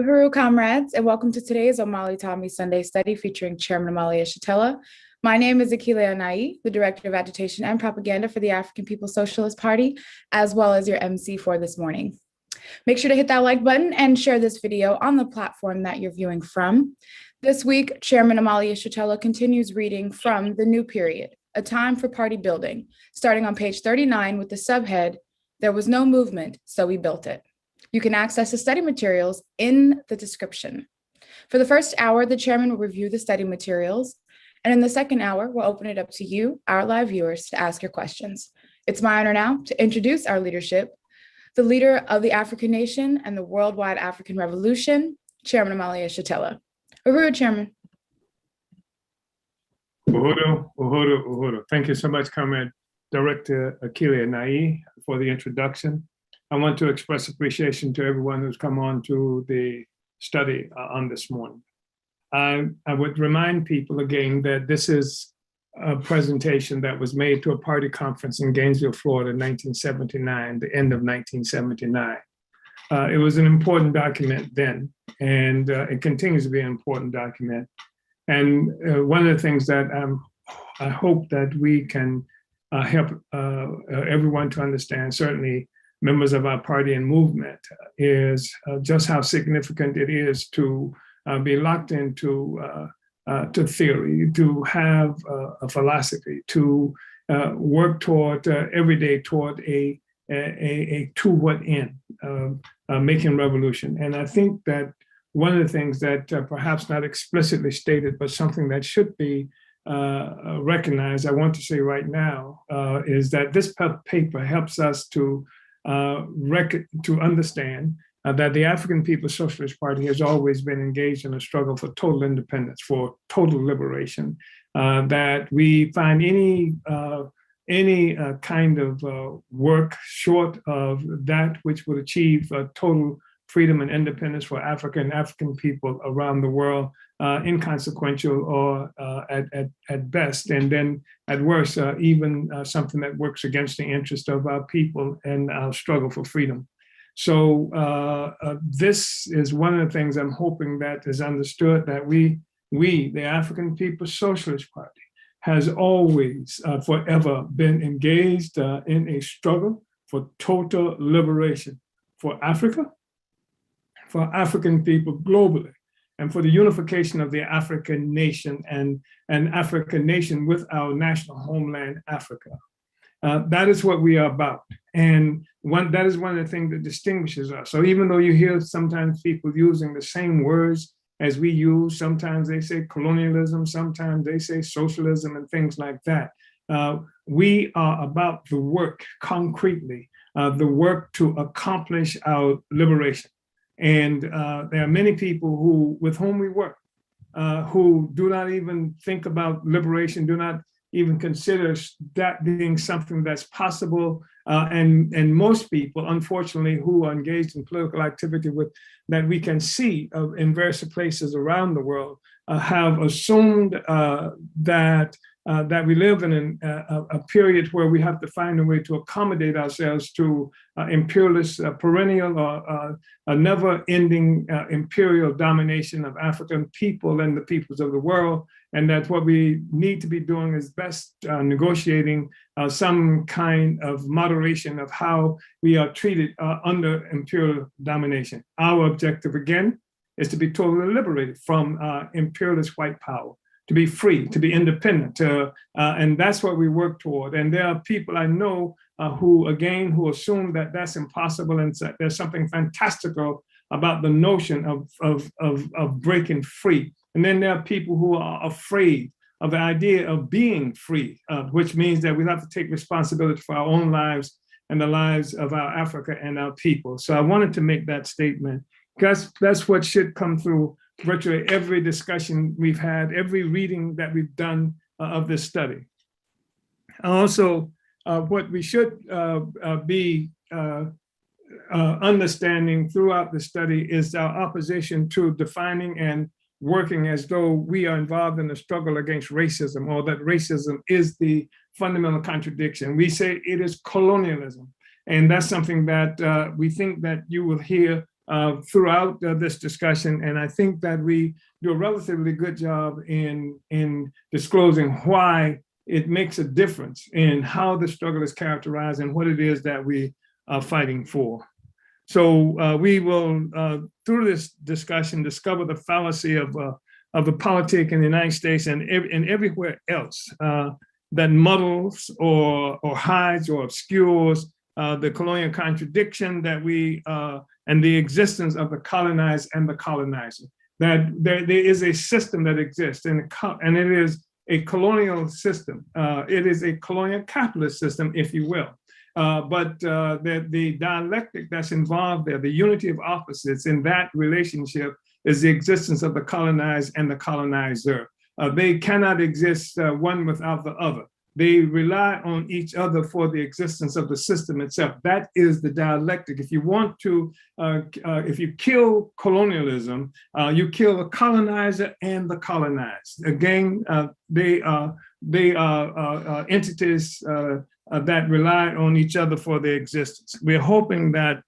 Uhuru comrades, and welcome to today's Omali Tommy Sunday study featuring Chairman Omali Yeshitela. My name is Akila Anai, the Director of Agitation and Propaganda for the African People's Socialist Party, as well as your MC for this morning. Make sure to hit that like button and share this video on the platform that you're viewing from. This week, Chairman Omali Yeshitela continues reading from The New Period, A Time for Party Building, starting on page 39 with the subhead, There Was No Movement, So We Built It. You can access the study materials in the description. For the first hour, the chairman will review the study materials, and in the second hour, we'll open it up to you, our live viewers, to ask your questions. It's my honor now to introduce our leadership, the leader of the African nation and the worldwide African revolution, Chairman Omali Yeshitela. Uhuru, Chairman. Uhuru. Thank you so much, Comrade Director Akili Anai, for the introduction. I want to express appreciation to everyone who's come on to the study on this morning. I would remind people again that this is a presentation that was made to a party conference in Gainesville, Florida in 1979, the end of 1979. It was an important document then, and it continues to be an important document. And one of the things that I hope that we can help everyone to understand, certainly members of our party and movement, is just how significant it is to be locked into to theory, to have a philosophy, to work toward every day toward a to what end, making revolution. And I think that one of the things that perhaps not explicitly stated, but something that should be recognized, I want to say right now, is that this paper helps us to understand that the African People's Socialist Party has always been engaged in a struggle for total independence, for total liberation, that we find any kind of work short of that which would achieve total freedom and independence for Africa and African people around the world, inconsequential or at best, and then at worst, even something that works against the interest of our people and our struggle for freedom. So this is one of the things I'm hoping that is understood, that we, the African People's Socialist Party, has always forever been engaged in a struggle for total liberation for Africa, for African people globally, and for the unification of the African nation and African nation with our national homeland, Africa. That is what we are about. And that is one of the things that distinguishes us. So even though you hear sometimes people using the same words as we use, sometimes they say colonialism, sometimes they say socialism and things like that. We are about the work concretely, the work to accomplish our liberation. And there are many people with whom we work who do not even think about liberation, do not even consider that being something that's possible. And most people, unfortunately, who are engaged in political activity that we can see in various places around the world, have assumed that we live in a period where we have to find a way to accommodate ourselves to imperialist, perennial, or a never-ending imperial domination of African people and the peoples of the world, and that what we need to be doing is best negotiating some kind of moderation of how we are treated under imperial domination. Our objective, again, is to be totally liberated from imperialist white power, to be free, to be independent, and that's what we work toward. And there are people I know who assume that that's impossible, and there's something fantastical about the notion of breaking free. And then there are people who are afraid of the idea of being free, which means that we have to take responsibility for our own lives and the lives of our Africa and our people. So I wanted to make that statement, because that's what should come through virtually every discussion we've had, every reading that we've done of this study. Also, what we should be understanding throughout the study is our opposition to defining and working as though we are involved in a struggle against racism, or that racism is the fundamental contradiction. We say it is colonialism. And that's something that we think that you will hear throughout this discussion. And I think that we do a relatively good job in disclosing why it makes a difference in how the struggle is characterized and what it is that we are fighting for. So we will, through this discussion, discover the fallacy of the politic in the United States and everywhere else that muddles or hides or obscures the colonial contradiction that we and the existence of the colonized and the colonizer. That there is a system that exists, and it is a colonial system. It is a colonial capitalist system, if you will. But the dialectic that's involved there, the unity of opposites in that relationship, is the existence of the colonized and the colonizer. They cannot exist one without the other. They rely on each other for the existence of the system itself. That is the dialectic. If you want to, if you kill colonialism, you kill the colonizer and the colonized. Again, they are entities that rely on each other for their existence. We're hoping that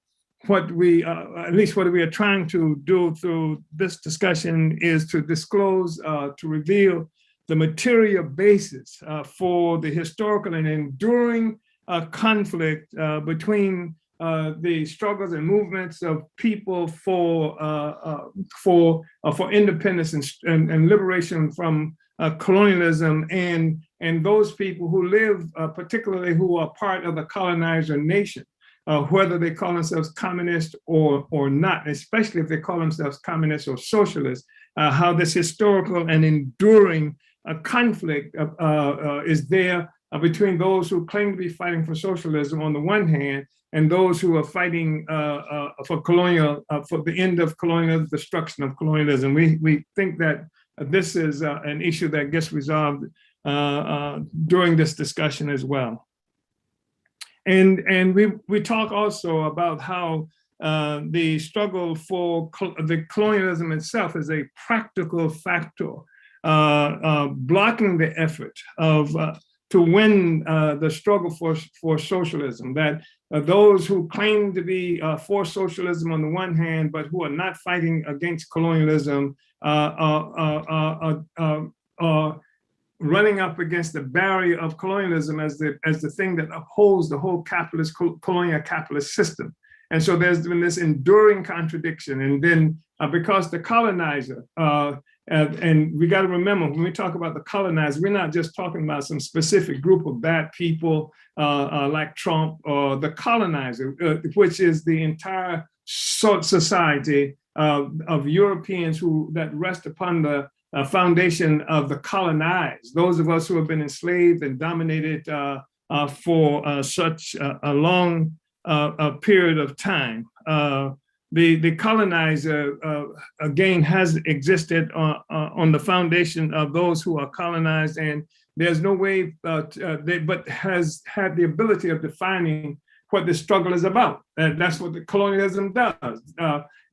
at least what we are trying to do through this discussion is to disclose, to reveal the material basis for the historical and enduring conflict between the struggles and movements of people for independence and liberation from colonialism, and those people who live, particularly who are part of the colonizer nation, whether they call themselves communist or not, especially if they call themselves communist or socialist, how this historical and enduring conflict is there between those who claim to be fighting for socialism on the one hand, and those who are fighting for the end of colonial destruction of colonialism. We think that this is an issue that gets resolved during this discussion as well. And we talk also about how the struggle for the colonialism itself is a practical factor blocking the effort to win the struggle for socialism, that those who claim to be for socialism on the one hand, but who are not fighting against colonialism are running up against the barrier of colonialism as the thing that upholds the whole colonial capitalist system. And so there's been this enduring contradiction. And then because the colonizer, and we got to remember, when we talk about the colonizer, we're not just talking about some specific group of bad people like Trump, or the colonizer, which is the entire society of Europeans that rest upon the foundation of the colonized, those of us who have been enslaved and dominated for such a long period of time. The colonizer, again, has existed on the foundation of those who are colonized, and there's no way, but has had the ability of defining what the struggle is about. And that's what the colonialism does.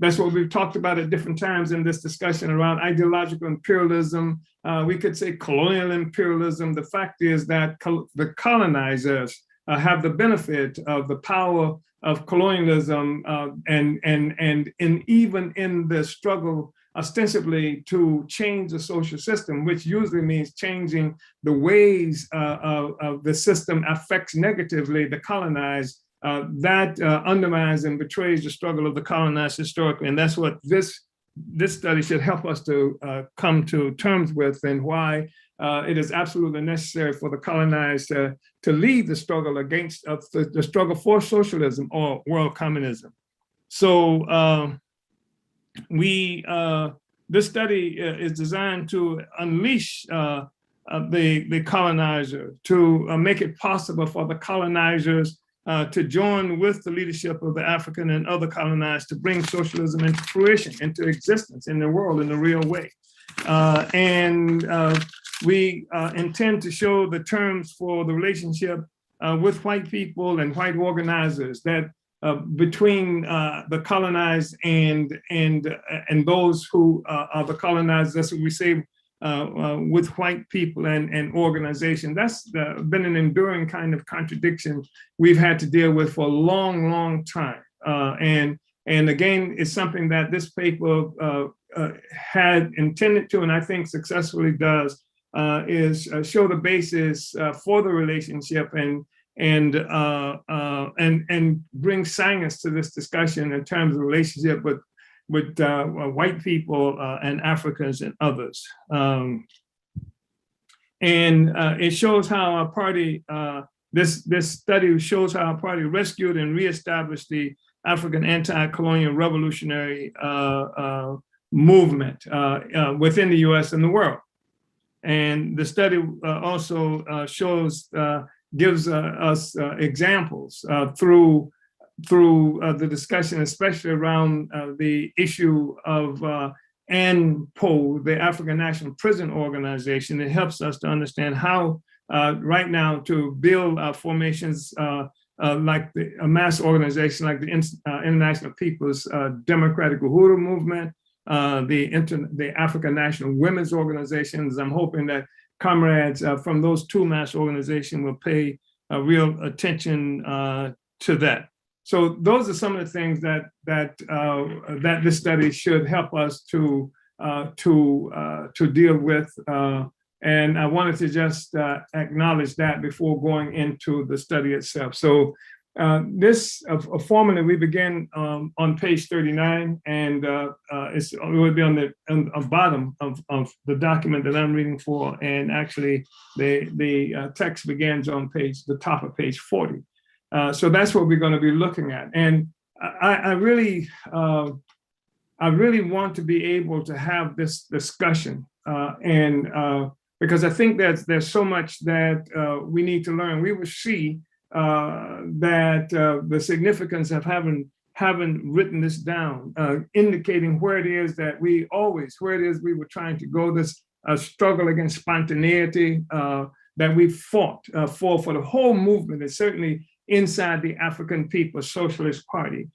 That's what we've talked about at different times in this discussion around ideological imperialism. We could say colonial imperialism. The fact is that the colonizers have the benefit of the power of colonialism, and even in the struggle ostensibly to change the social system, which usually means changing the ways of the system affects negatively the colonized, that undermines and betrays the struggle of the colonized historically. And that's what this study should help us to come to terms with, and why it is absolutely necessary for the colonized to lead the struggle against the struggle for socialism or world communism. So this study is designed to unleash the colonizer, to make it possible for the colonizers to join with the leadership of the African and other colonized to bring socialism into fruition, into existence in the world in a real way. We intend to show the terms for the relationship with white people and white organizers, that between the colonized and those who are the colonized. That's what we say with white people and organization. That's been an enduring kind of contradiction we've had to deal with for a long, long time. And And again, it's something that this paper had intended to, and I think successfully does, is show the basis for the relationship and bring science to this discussion in terms of relationship with white people and Africans and others. It shows how our party, this study shows how our party rescued and reestablished the African anti-colonial revolutionary movement within the US and the world. And the study also gives us examples through the discussion, especially around the issue of ANPO, the African National Prison Organization. It helps us to understand how right now to build formations like a mass organization like the International People's Democratic Uhuru Movement, the African National Women's Organizations. I'm hoping that comrades from those two mass organizations will pay real attention to that. So those are some of the things that this study should help us to deal with. And I wanted to just acknowledge that before going into the study itself. So this formally we begin on page 39, and it will be on the bottom of the document that I'm reading for. And actually, the text begins on the top of page 40. So that's what we're going to be looking at. And I really want to be able to have this discussion, because I think that there's so much that we need to learn. We will see that the significance of having written this down, indicating where it is we were trying to go, this struggle against spontaneity that we fought for the whole movement, and certainly inside the African People's Socialist Party.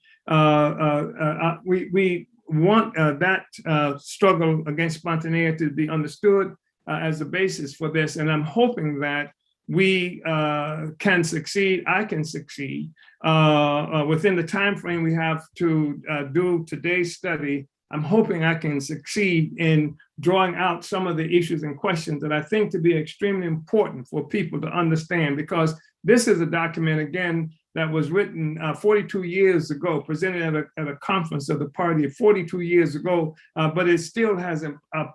We want that struggle against spontaneity to be understood as a basis for this. And I'm hoping that we can succeed, I can succeed within the time frame we have to do today's study. I'm hoping I can succeed in drawing out some of the issues and questions that I think to be extremely important for people to understand, because this is a document, again, that was written 42 years ago, presented at a conference of the party 42 years ago, but it still has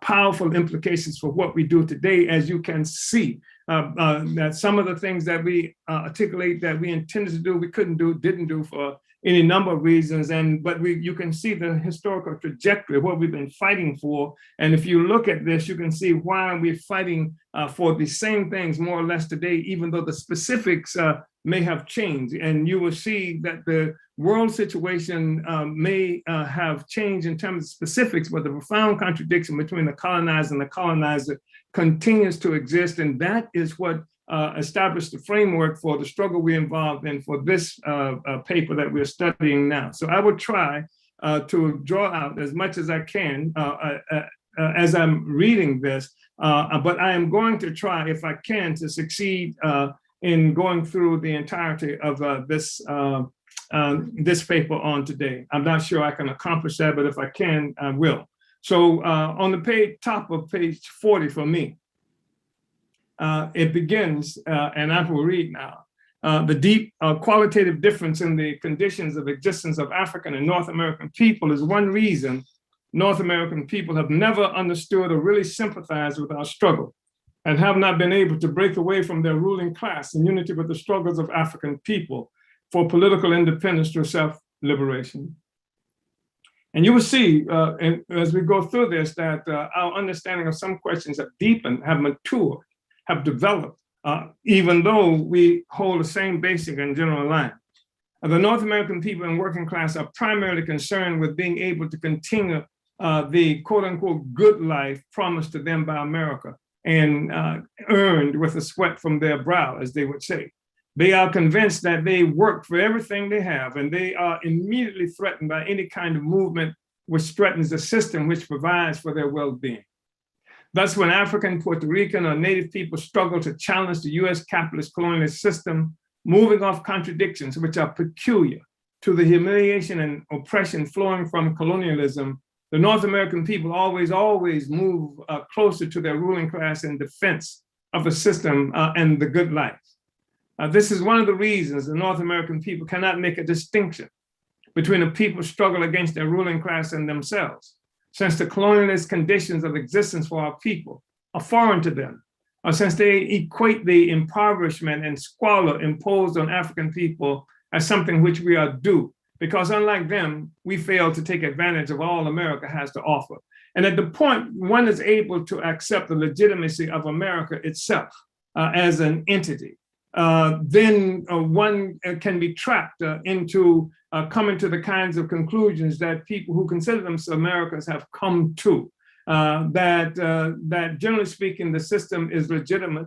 powerful implications for what we do today, as you can see. That some of the things that we articulate that we intended to do, we didn't do for any number of reasons, but you can see the historical trajectory of what we've been fighting for. And if you look at this, you can see why we're fighting for the same things more or less today, even though the specifics may have changed. And you will see that the world situation may have changed in terms of specifics, but the profound contradiction between the colonized and the colonizer continues to exist. And that is what established the framework for the struggle we're involved in for this paper that we're studying now. So I will try to draw out as much as I can as I'm reading this, but I am going to try, if I can, to succeed in going through the entirety of this paper on today. I'm not sure I can accomplish that, but if I can, I will. So on the top of page 40 for me, it begins, and I will read now, the deep qualitative difference in the conditions of existence of African and North American people is one reason North American people have never understood or really sympathized with our struggle, and have not been able to break away from their ruling class in unity with the struggles of African people for political independence through self-liberation. And you will see, as we go through this, that our understanding of some questions have deepened, have matured, have developed, even though we hold the same basic and general line. The North American people and working class are primarily concerned with being able to continue the quote unquote good life promised to them by America and earned with the sweat from their brow, as they would say. They are convinced that they work for everything they have, and they are immediately threatened by any kind of movement which threatens the system which provides for their well-being. Thus, when African, Puerto Rican, or Native people struggle to challenge the US capitalist colonialist system, moving off contradictions which are peculiar to the humiliation and oppression flowing from colonialism, the North American people always move closer to their ruling class in defense of the system and the good life. This is one of the reasons the North American people cannot make a distinction between a people's struggle against their ruling class and themselves, since the colonialist conditions of existence for our people are foreign to them, or since they equate the impoverishment and squalor imposed on African people as something which we are due, because unlike them, we fail to take advantage of all America has to offer. And at the point one is able to accept the legitimacy of America itself as an entity, then one can be trapped into coming to the kinds of conclusions that people who consider themselves Americans have come to, that generally speaking, the system is legitimate.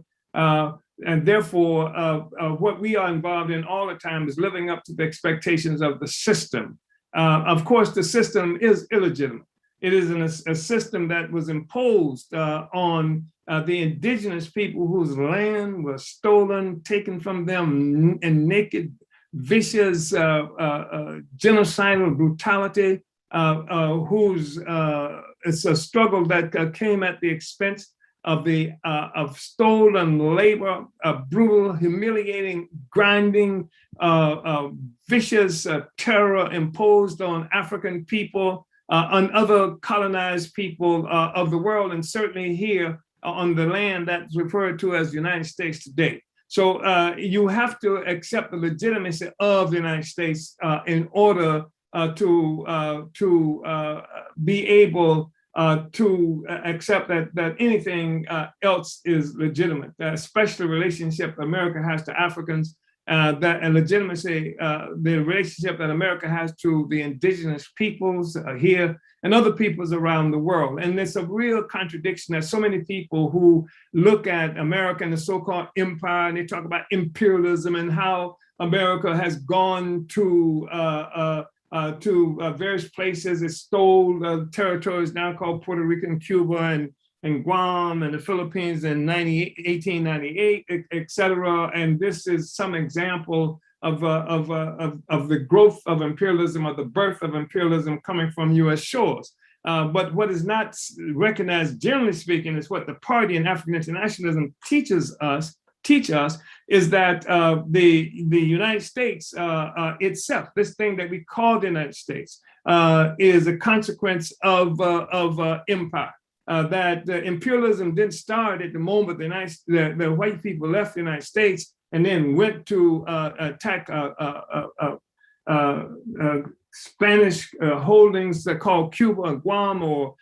And therefore, what we are involved in all the time is living up to the expectations of the system. Of course, the system is illegitimate. It is a system that was imposed on the indigenous people whose land was stolen, taken from them in naked, vicious, genocidal brutality, whose it's a struggle that came at the expense of stolen labor, brutal, humiliating, grinding, vicious terror imposed on African people, on other colonized people of the world, and certainly here on the land that's referred to as the United States today. So you have to accept the legitimacy of the United States in order to be able to accept that anything else is legitimate, especially the relationship America has to Africans, that and legitimacy, the relationship that America has to the indigenous peoples here and other peoples around the world. And it's a real contradiction that so many people who look at America and the so-called empire, and they talk about imperialism and how America has gone to various places. It stole territories now called Puerto Rico and Cuba and Guam and the Philippines in 1898, et cetera. And this is some example of the growth of imperialism, or the birth of imperialism coming from US shores. But what is not recognized, generally speaking, is what the party in African internationalism teach us is that the United States itself, this thing that we call the United States, is a consequence of empire. That imperialism didn't start at the moment the white people left the United States and then went to attack Spanish holdings called Cuba or Guam or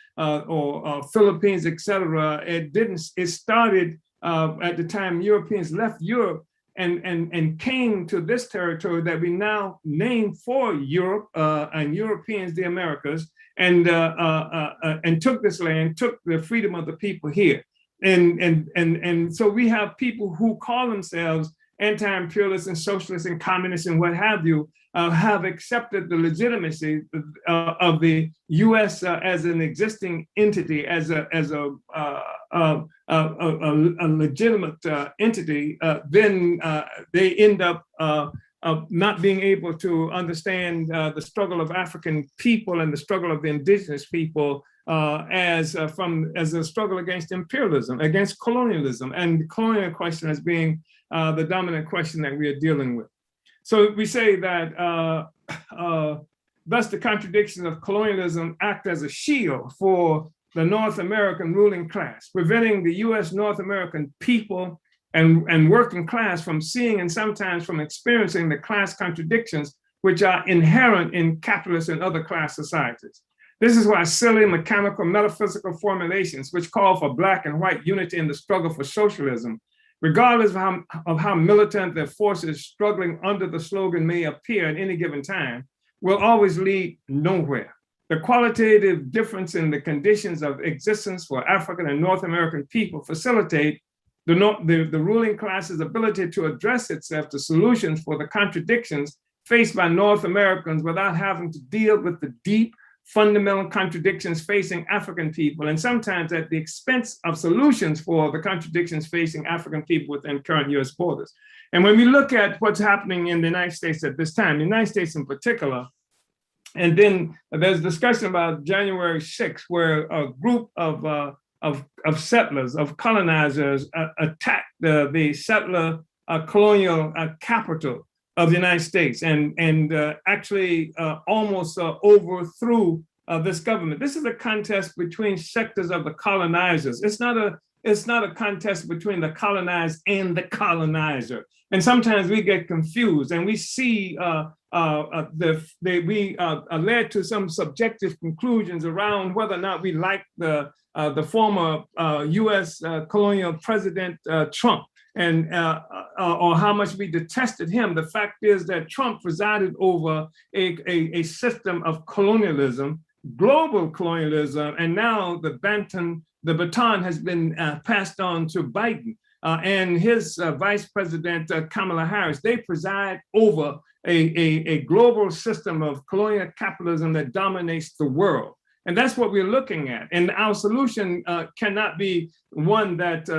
Philippines, et cetera. It started at the time Europeans left Europe and came to this territory that we now name for Europe and Europeans, the Americas, and took this land, took the freedom of the people here. And so we have people who call themselves anti-imperialists and socialists and communists and what have you, have accepted the legitimacy of the U.S. As an existing entity, as a legitimate entity. Then they end up not being able to understand the struggle of African people and the struggle of the indigenous people as a struggle against imperialism, against colonialism, and the colonial question as being the dominant question that we are dealing with. So we say that thus the contradictions of colonialism act as a shield for the North American ruling class, preventing the US North American people and working class from seeing and sometimes from experiencing the class contradictions which are inherent in capitalist and other class societies. This is why silly, mechanical, metaphysical formulations which call for Black and white unity in the struggle for socialism, regardless of how militant the forces struggling under the slogan may appear at any given time, will always lead nowhere. The qualitative difference in the conditions of existence for African and North American people facilitate the ruling class's ability to address itself to solutions for the contradictions faced by North Americans without having to deal with the deep, fundamental contradictions facing African people, and sometimes at the expense of solutions for the contradictions facing African people within current US borders. And when we look at what's happening in the United States at this time, the United States in particular, and then there's discussion about January 6th, where a group of settlers, of colonizers attacked the settler colonial capital of the United States and actually almost overthrew this government. This is a contest between sectors of the colonizers. It's not a contest between the colonized and the colonizer. And sometimes we get confused, and we see we led to some subjective conclusions around whether or not we like the former U.S. colonial president Trump, and or how much we detested him. The fact is that Trump presided over a system of colonialism, global colonialism, and now the baton has been passed on to Biden and his Vice President Kamala Harris. They preside over a global system of colonial capitalism that dominates the world. And that's what we're looking at. And our solution cannot be one that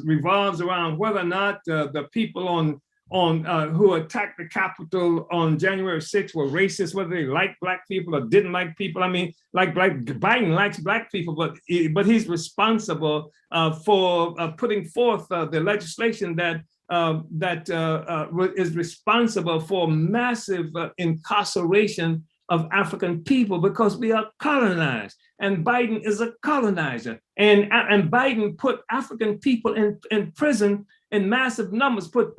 revolves around whether or not the people who attacked the Capitol on January 6th were racist, whether they liked Black people or didn't like people. I mean, Biden likes Black people, but he's responsible for putting forth the legislation that is responsible for massive incarceration of African people because we are colonized, and Biden is a colonizer. And Biden put African people in prison in massive numbers, put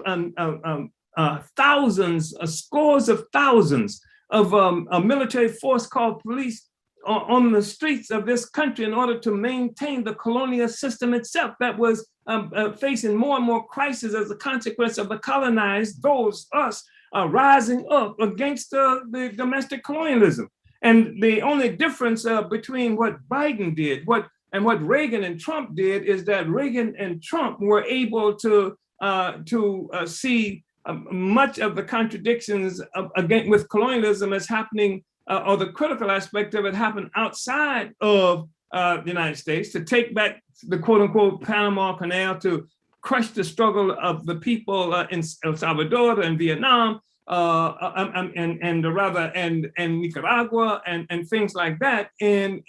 thousands, scores of thousands of a military force called police on the streets of this country in order to maintain the colonial system itself that was facing more and more crises as a consequence of the colonized, us, rising up against the domestic colonialism. And the only difference between what Biden did and what Reagan and Trump did is that Reagan and Trump were able to see much of the contradictions with colonialism as happening, or the critical aspect of it happened outside of the United States, to take back the quote unquote Panama Canal, to crush the struggle of the people in El Salvador and Vietnam, and Nicaragua and things like that. And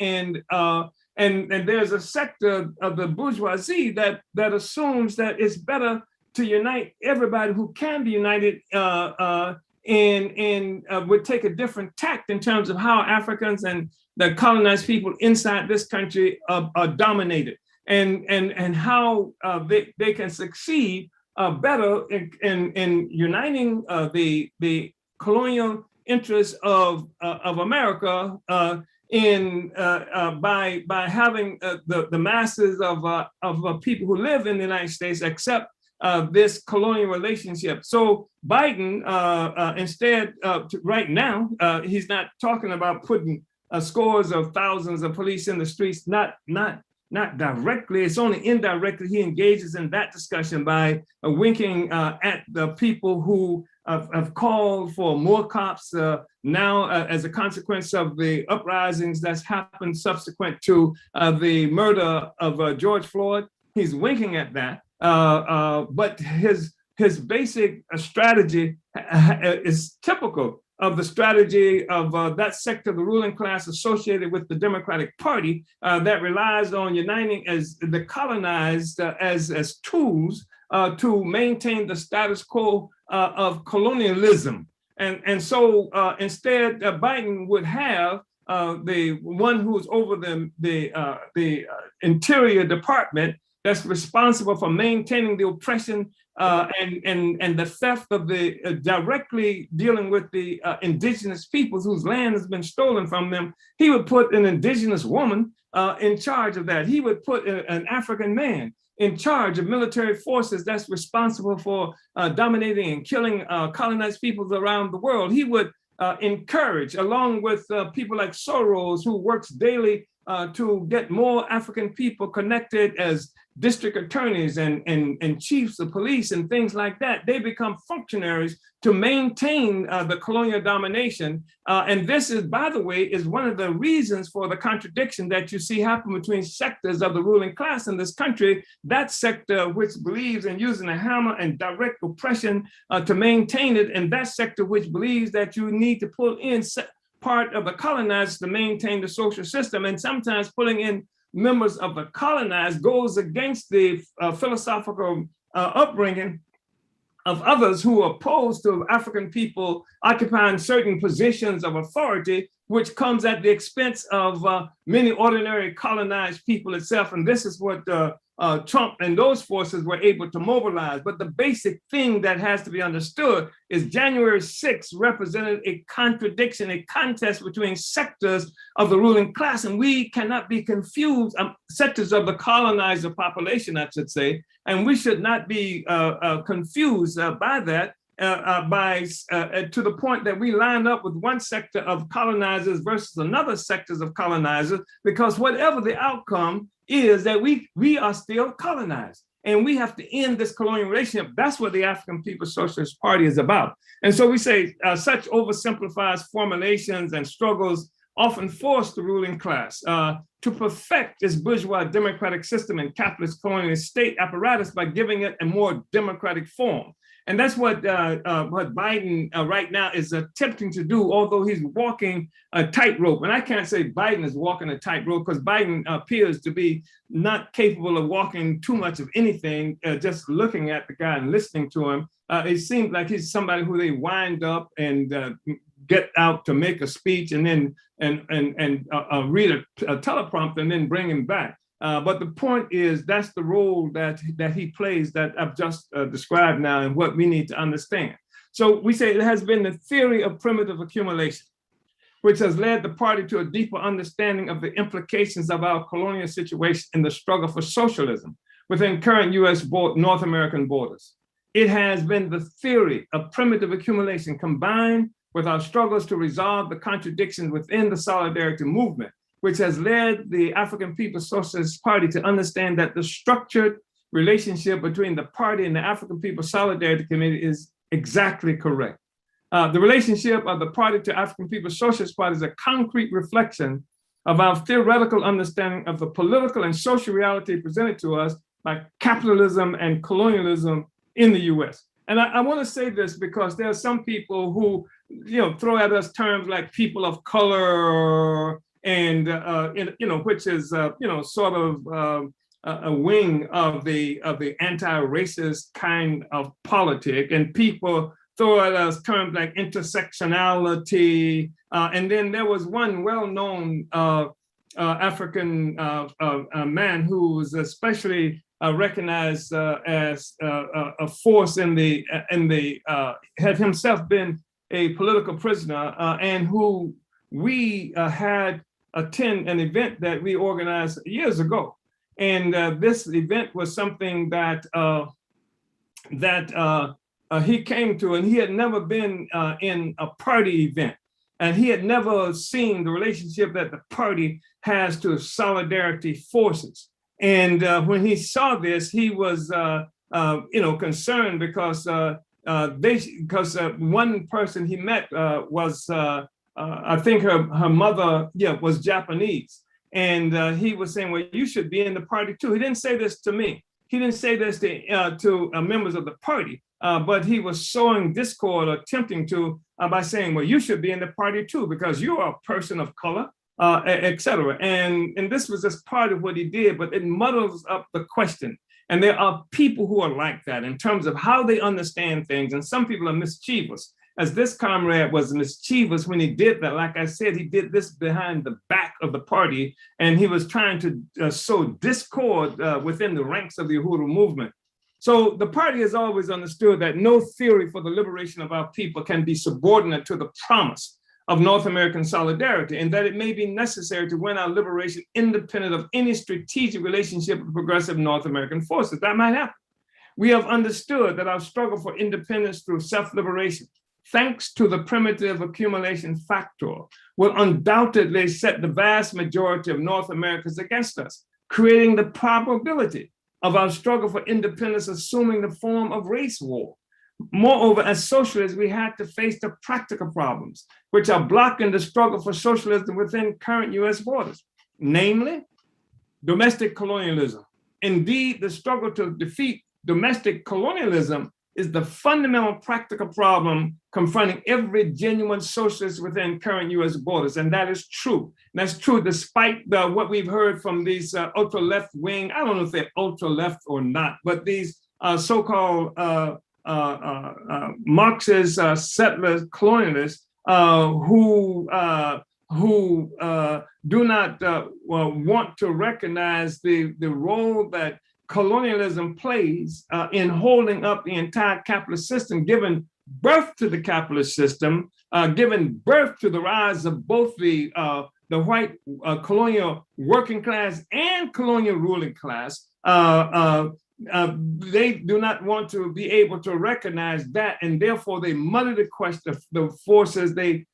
there's a sector of the bourgeoisie that assumes that it's better to unite everybody who can be united, and would take a different tact in terms of how Africans and the colonized people inside this country are dominated, and how they can succeed better in uniting the colonial interests of America by having the masses of people who live in the United States accept this colonial relationship. So Biden, instead, right now, he's not talking about putting scores of thousands of police in the streets, not directly. It's only indirectly he engages in that discussion by winking at the people who have called for more cops now as a consequence of the uprisings that's happened subsequent to the murder of George Floyd. He's winking at that. But his basic strategy is typical of the strategy of that sector of the ruling class associated with the Democratic Party that relies on uniting as the colonized as tools to maintain the status quo of colonialism. And so instead, Biden would have the one who's over the Interior Department that's responsible for maintaining the oppression and the theft of the directly dealing with the indigenous peoples whose land has been stolen from them. He would put an indigenous woman in charge of that. He would put an African man in charge of military forces that's responsible for dominating and killing colonized peoples around the world. He would encourage, along with people like Soros, who works daily to get more African people connected as district attorneys and chiefs of police and things like that. They become functionaries to maintain the colonial domination. And this is, by the way, is one of the reasons for the contradiction that you see happen between sectors of the ruling class in this country. That sector which believes in using a hammer and direct oppression to maintain it, and that sector which believes that you need to pull in part of the colonized to maintain the social system, and sometimes pulling in members of the colonized goes against the philosophical upbringing of others who are opposed to African people occupying certain positions of authority, which comes at the expense of many ordinary colonized people itself. And this is what Trump and those forces were able to mobilize. But the basic thing that has to be understood is January 6th represented a contradiction, a contest between sectors of the ruling class. And we cannot be confused, sectors of the colonizer population, I should say, and we should not be confused by that. To the point that we line up with one sector of colonizers versus another sectors of colonizers, because whatever the outcome is that we are still colonized and we have to end this colonial relationship. That's what the African People's Socialist Party is about. And so we say such oversimplified formulations and struggles often force the ruling class to perfect its bourgeois democratic system and capitalist colonial state apparatus by giving it a more democratic form. And that's what Biden right now is attempting to do, although he's walking a tightrope. And I can't say Biden is walking a tightrope because Biden appears to be not capable of walking too much of anything, just looking at the guy and listening to him. It seems like he's somebody who they wind up and get out to make a speech and then read a teleprompter and then bring him back. But the point is, that's the role that he plays that I've just described now and what we need to understand. So we say it has been the theory of primitive accumulation, which has led the party to a deeper understanding of the implications of our colonial situation in the struggle for socialism within current US North American borders. It has been the theory of primitive accumulation combined with our struggles to resolve the contradictions within the solidarity movement, which has led the African People's Socialist Party to understand that the structured relationship between the party and the African People's Solidarity Committee is exactly correct. The relationship of the party to African People's Socialist Party is a concrete reflection of our theoretical understanding of the political and social reality presented to us by capitalism and colonialism in the US. And I want to say this because there are some people who throw at us terms like people of color, and which is sort of a wing of the anti-racist kind of politic, and people throw at us terms like intersectionality, and then there was one well-known African man who was especially recognized as a force in the had himself been a political prisoner, and who we had attend an event that we organized years ago. And this event was something that he came to, and he had never been in a party event. And he had never seen the relationship that the party has to solidarity forces. And when he saw this, he was concerned because one person he met was I think her mother, was Japanese. And he was saying, well, you should be in the party too. He didn't say this to me. He didn't say this to members of the party, but he was sowing discord, or attempting to, by saying, well, you should be in the party too, because you are a person of color, et cetera. And this was just part of what he did, but it muddles up the question. And there are people who are like that in terms of how they understand things. And some people are mischievous, as this comrade was mischievous when he did that. Like I said, he did this behind the back of the party, and he was trying to sow discord within the ranks of the Uhuru movement. So the party has always understood that no theory for the liberation of our people can be subordinate to the promise of North American solidarity, and that it may be necessary to win our liberation independent of any strategic relationship with progressive North American forces. That might happen. We have understood that our struggle for independence through self-liberation thanks to the primitive accumulation factor, will undoubtedly set the vast majority of North Americans against us, creating the probability of our struggle for independence assuming the form of race war. Moreover, as socialists, we had to face the practical problems which are blocking the struggle for socialism within current US borders, namely domestic colonialism. Indeed, the struggle to defeat domestic colonialism is the fundamental practical problem confronting every genuine socialist within current US borders. And that is true. And that's true despite what we've heard from these ultra left wing, I don't know if they're ultra left or not, but these so-called Marxist settler colonialists who do not want to recognize the role that colonialism plays in holding up the entire capitalist system, giving birth to the capitalist system, giving birth to the rise of both the white colonial working class and colonial ruling class. They do not want to be able to recognize that, and therefore they muddy the question of the forces. They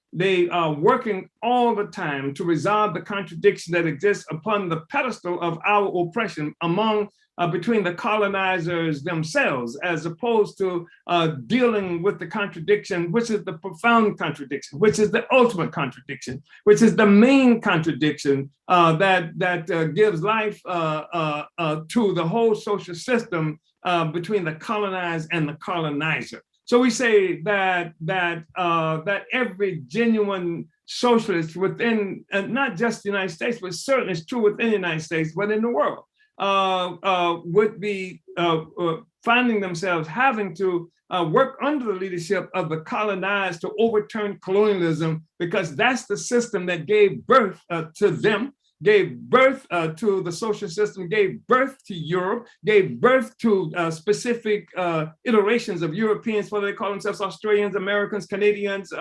are working all the time to resolve the contradiction that exists upon the pedestal of our oppression between the colonizers themselves, as opposed to dealing with the contradiction, which is the profound contradiction, which is the ultimate contradiction, which is the main contradiction that gives life to the whole social system between the colonized and the colonizer. So we say that every genuine socialist within, not just the United States, but certainly it's true within the United States, but in the world, would be finding themselves having to work under the leadership of the colonized to overturn colonialism, because that's the system that gave birth to them, gave birth to the social system, gave birth to Europe, gave birth to specific iterations of Europeans, whether they call themselves Australians, Americans, Canadians,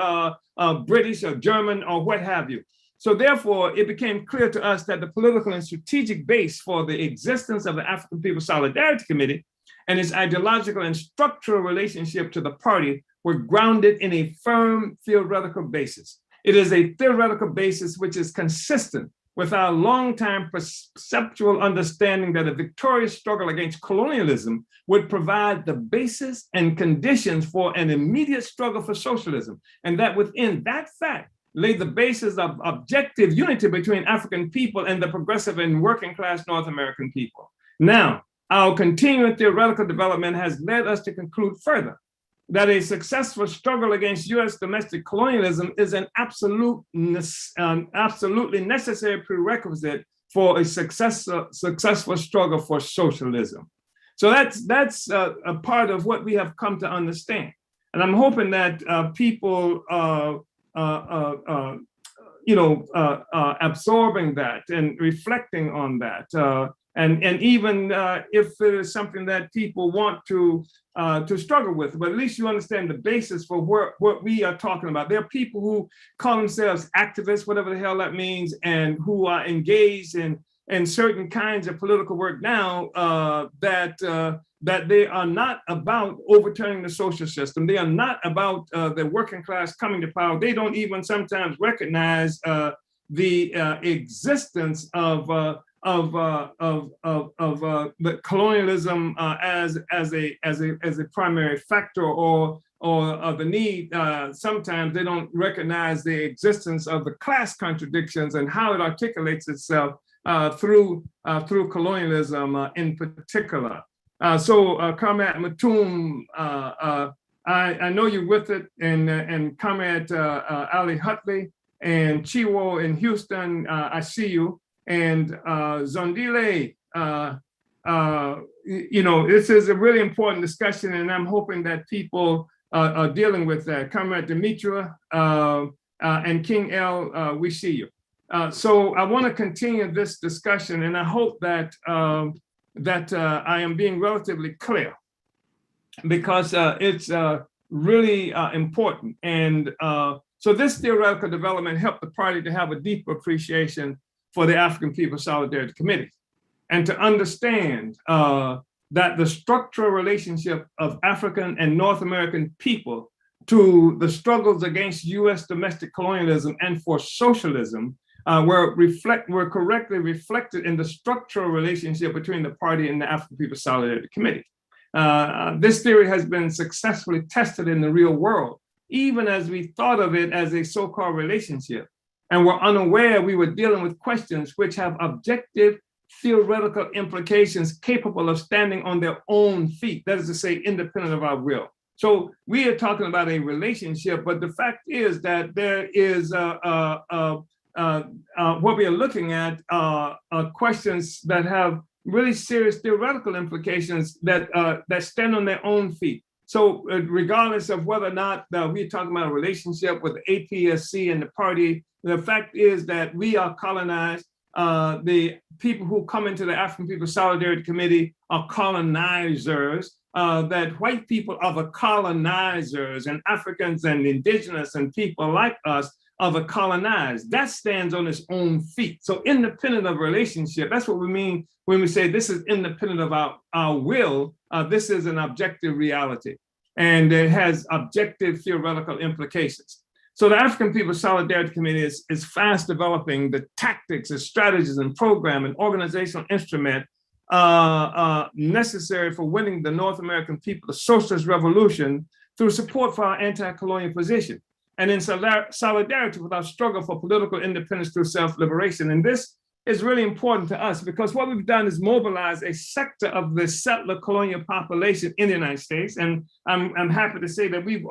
British or German or what have you. So therefore, it became clear to us that the political and strategic base for the existence of the African People's Solidarity Committee and its ideological and structural relationship to the party were grounded in a firm theoretical basis. It is a theoretical basis which is consistent with our long-time perceptual understanding that a victorious struggle against colonialism would provide the basis and conditions for an immediate struggle for socialism, and that within that fact lay the basis of objective unity between African people and the progressive and working class North American people. Now, our continuing theoretical development has led us to conclude further that a successful struggle against US domestic colonialism is an absolutely necessary prerequisite for a successful struggle for socialism. So that's a part of what we have come to understand. And I'm hoping that people absorbing that and reflecting on that, and even if it is something that people want to struggle with, but at least you understand the basis for what we are talking about. There are people who call themselves activists, whatever the hell that means, and who are engaged in certain kinds of political work now that they are not about overturning the social system. They are not about the working class coming to power. They don't even sometimes recognize the existence of the colonialism as a primary factor, or the need. Sometimes they don't recognize the existence of the class contradictions and how it articulates itself through colonialism in particular. So Comrade Matum, I know you're with it, and Comrade Ali Hutley and Chiwo in Houston, I see you, and Zondile, this is a really important discussion, and I'm hoping that people are dealing with that. Comrade Demetra and King L, we see you. So I want to continue this discussion, and I hope that I am being relatively clear, because it's really important. And so this theoretical development helped the party to have a deeper appreciation for the African People's Solidarity Committee, and to understand that the structural relationship of African and North American people to the struggles against U.S. domestic colonialism and for socialism were correctly reflected in the structural relationship between the party and the African People's Solidarity Committee. This theory has been successfully tested in the real world, even as we thought of it as a so-called relationship, and were unaware we were dealing with questions which have objective theoretical implications capable of standing on their own feet, that is to say, independent of our will. So we are talking about a relationship, but the fact is that there is what we are looking at are questions that have really serious theoretical implications that stand on their own feet. So regardless of whether or not we're talking about a relationship with the APSC and the party, the fact is that we are colonized. The people who come into the African People's Solidarity Committee are colonizers, that white people are the colonizers, and Africans and indigenous and people like us are the colonized. That stands on its own feet. So independent of relationship, that's what we mean when we say this is independent of our will. This is an objective reality, and it has objective theoretical implications. So the African People's Solidarity Committee is fast developing the tactics and strategies and program and organizational instrument necessary for winning the North American people a socialist revolution through support for our anti-colonial position, and in solidarity with our struggle for political independence through self-liberation. And this is really important to us because what we've done is mobilize a sector of the settler colonial population in the United States. And I'm happy to say that we've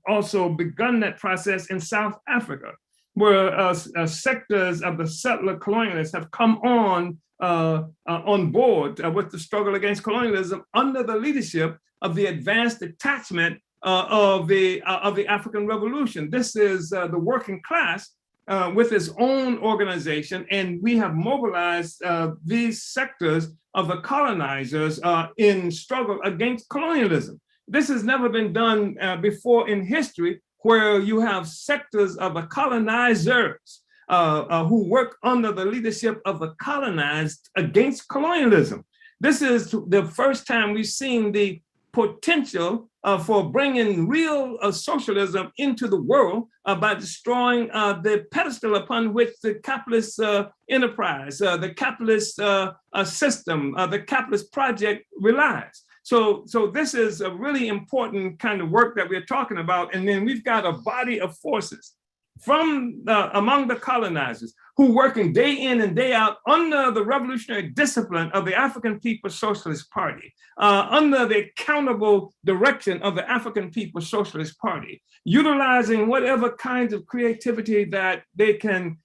also begun that process in South Africa, where sectors of the settler colonialists have come on board with the struggle against colonialism under the leadership of the advanced detachment of the African Revolution. This is the working class with its own organization, and we have mobilized these sectors of the colonizers in struggle against colonialism. This has never been done before in history, where you have sectors of the colonizers who work under the leadership of the colonized against colonialism. This is the first time we've seen the potential for bringing real socialism into the world by destroying the pedestal upon which the capitalist enterprise, the capitalist system, the capitalist project relies. So this is a really important kind of work that we're talking about. And then we've got a body of forces from among the colonizers who working day in and day out under the revolutionary discipline of the African People's Socialist Party, under the accountable direction of the African People's Socialist Party, utilizing whatever kinds of creativity that they can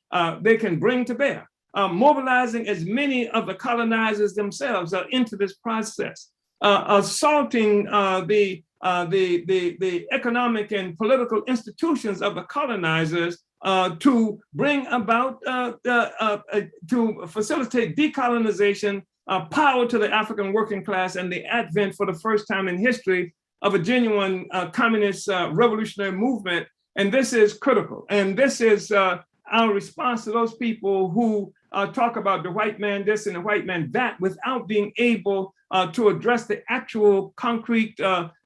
bring to bear, mobilizing as many of the colonizers themselves into this process, assaulting the economic and political institutions of the colonizers to bring about, to facilitate decolonization, power to the African working class, and the advent for the first time in history of a genuine communist revolutionary movement. And this is critical. And this is our response to those people who talk about the white man this and the white man that without being able to address the actual concrete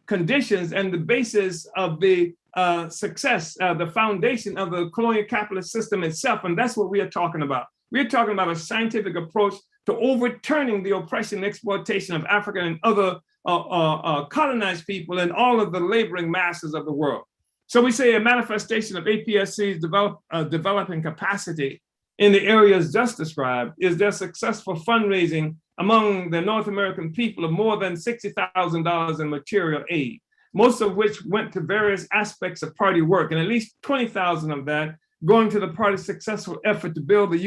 conditions and the basis of the success, the foundation of the colonial capitalist system itself. And that's what we are talking about. We're talking about a scientific approach to overturning the oppression and exploitation of African and other colonized people and all of the laboring masses of the world. So we say a manifestation of APSC's developing capacity in the areas just described is their successful fundraising among the North American people of more than $60,000 in material aid, most of which went to various aspects of party work, and at least 20,000 of that going to the party's successful effort to build the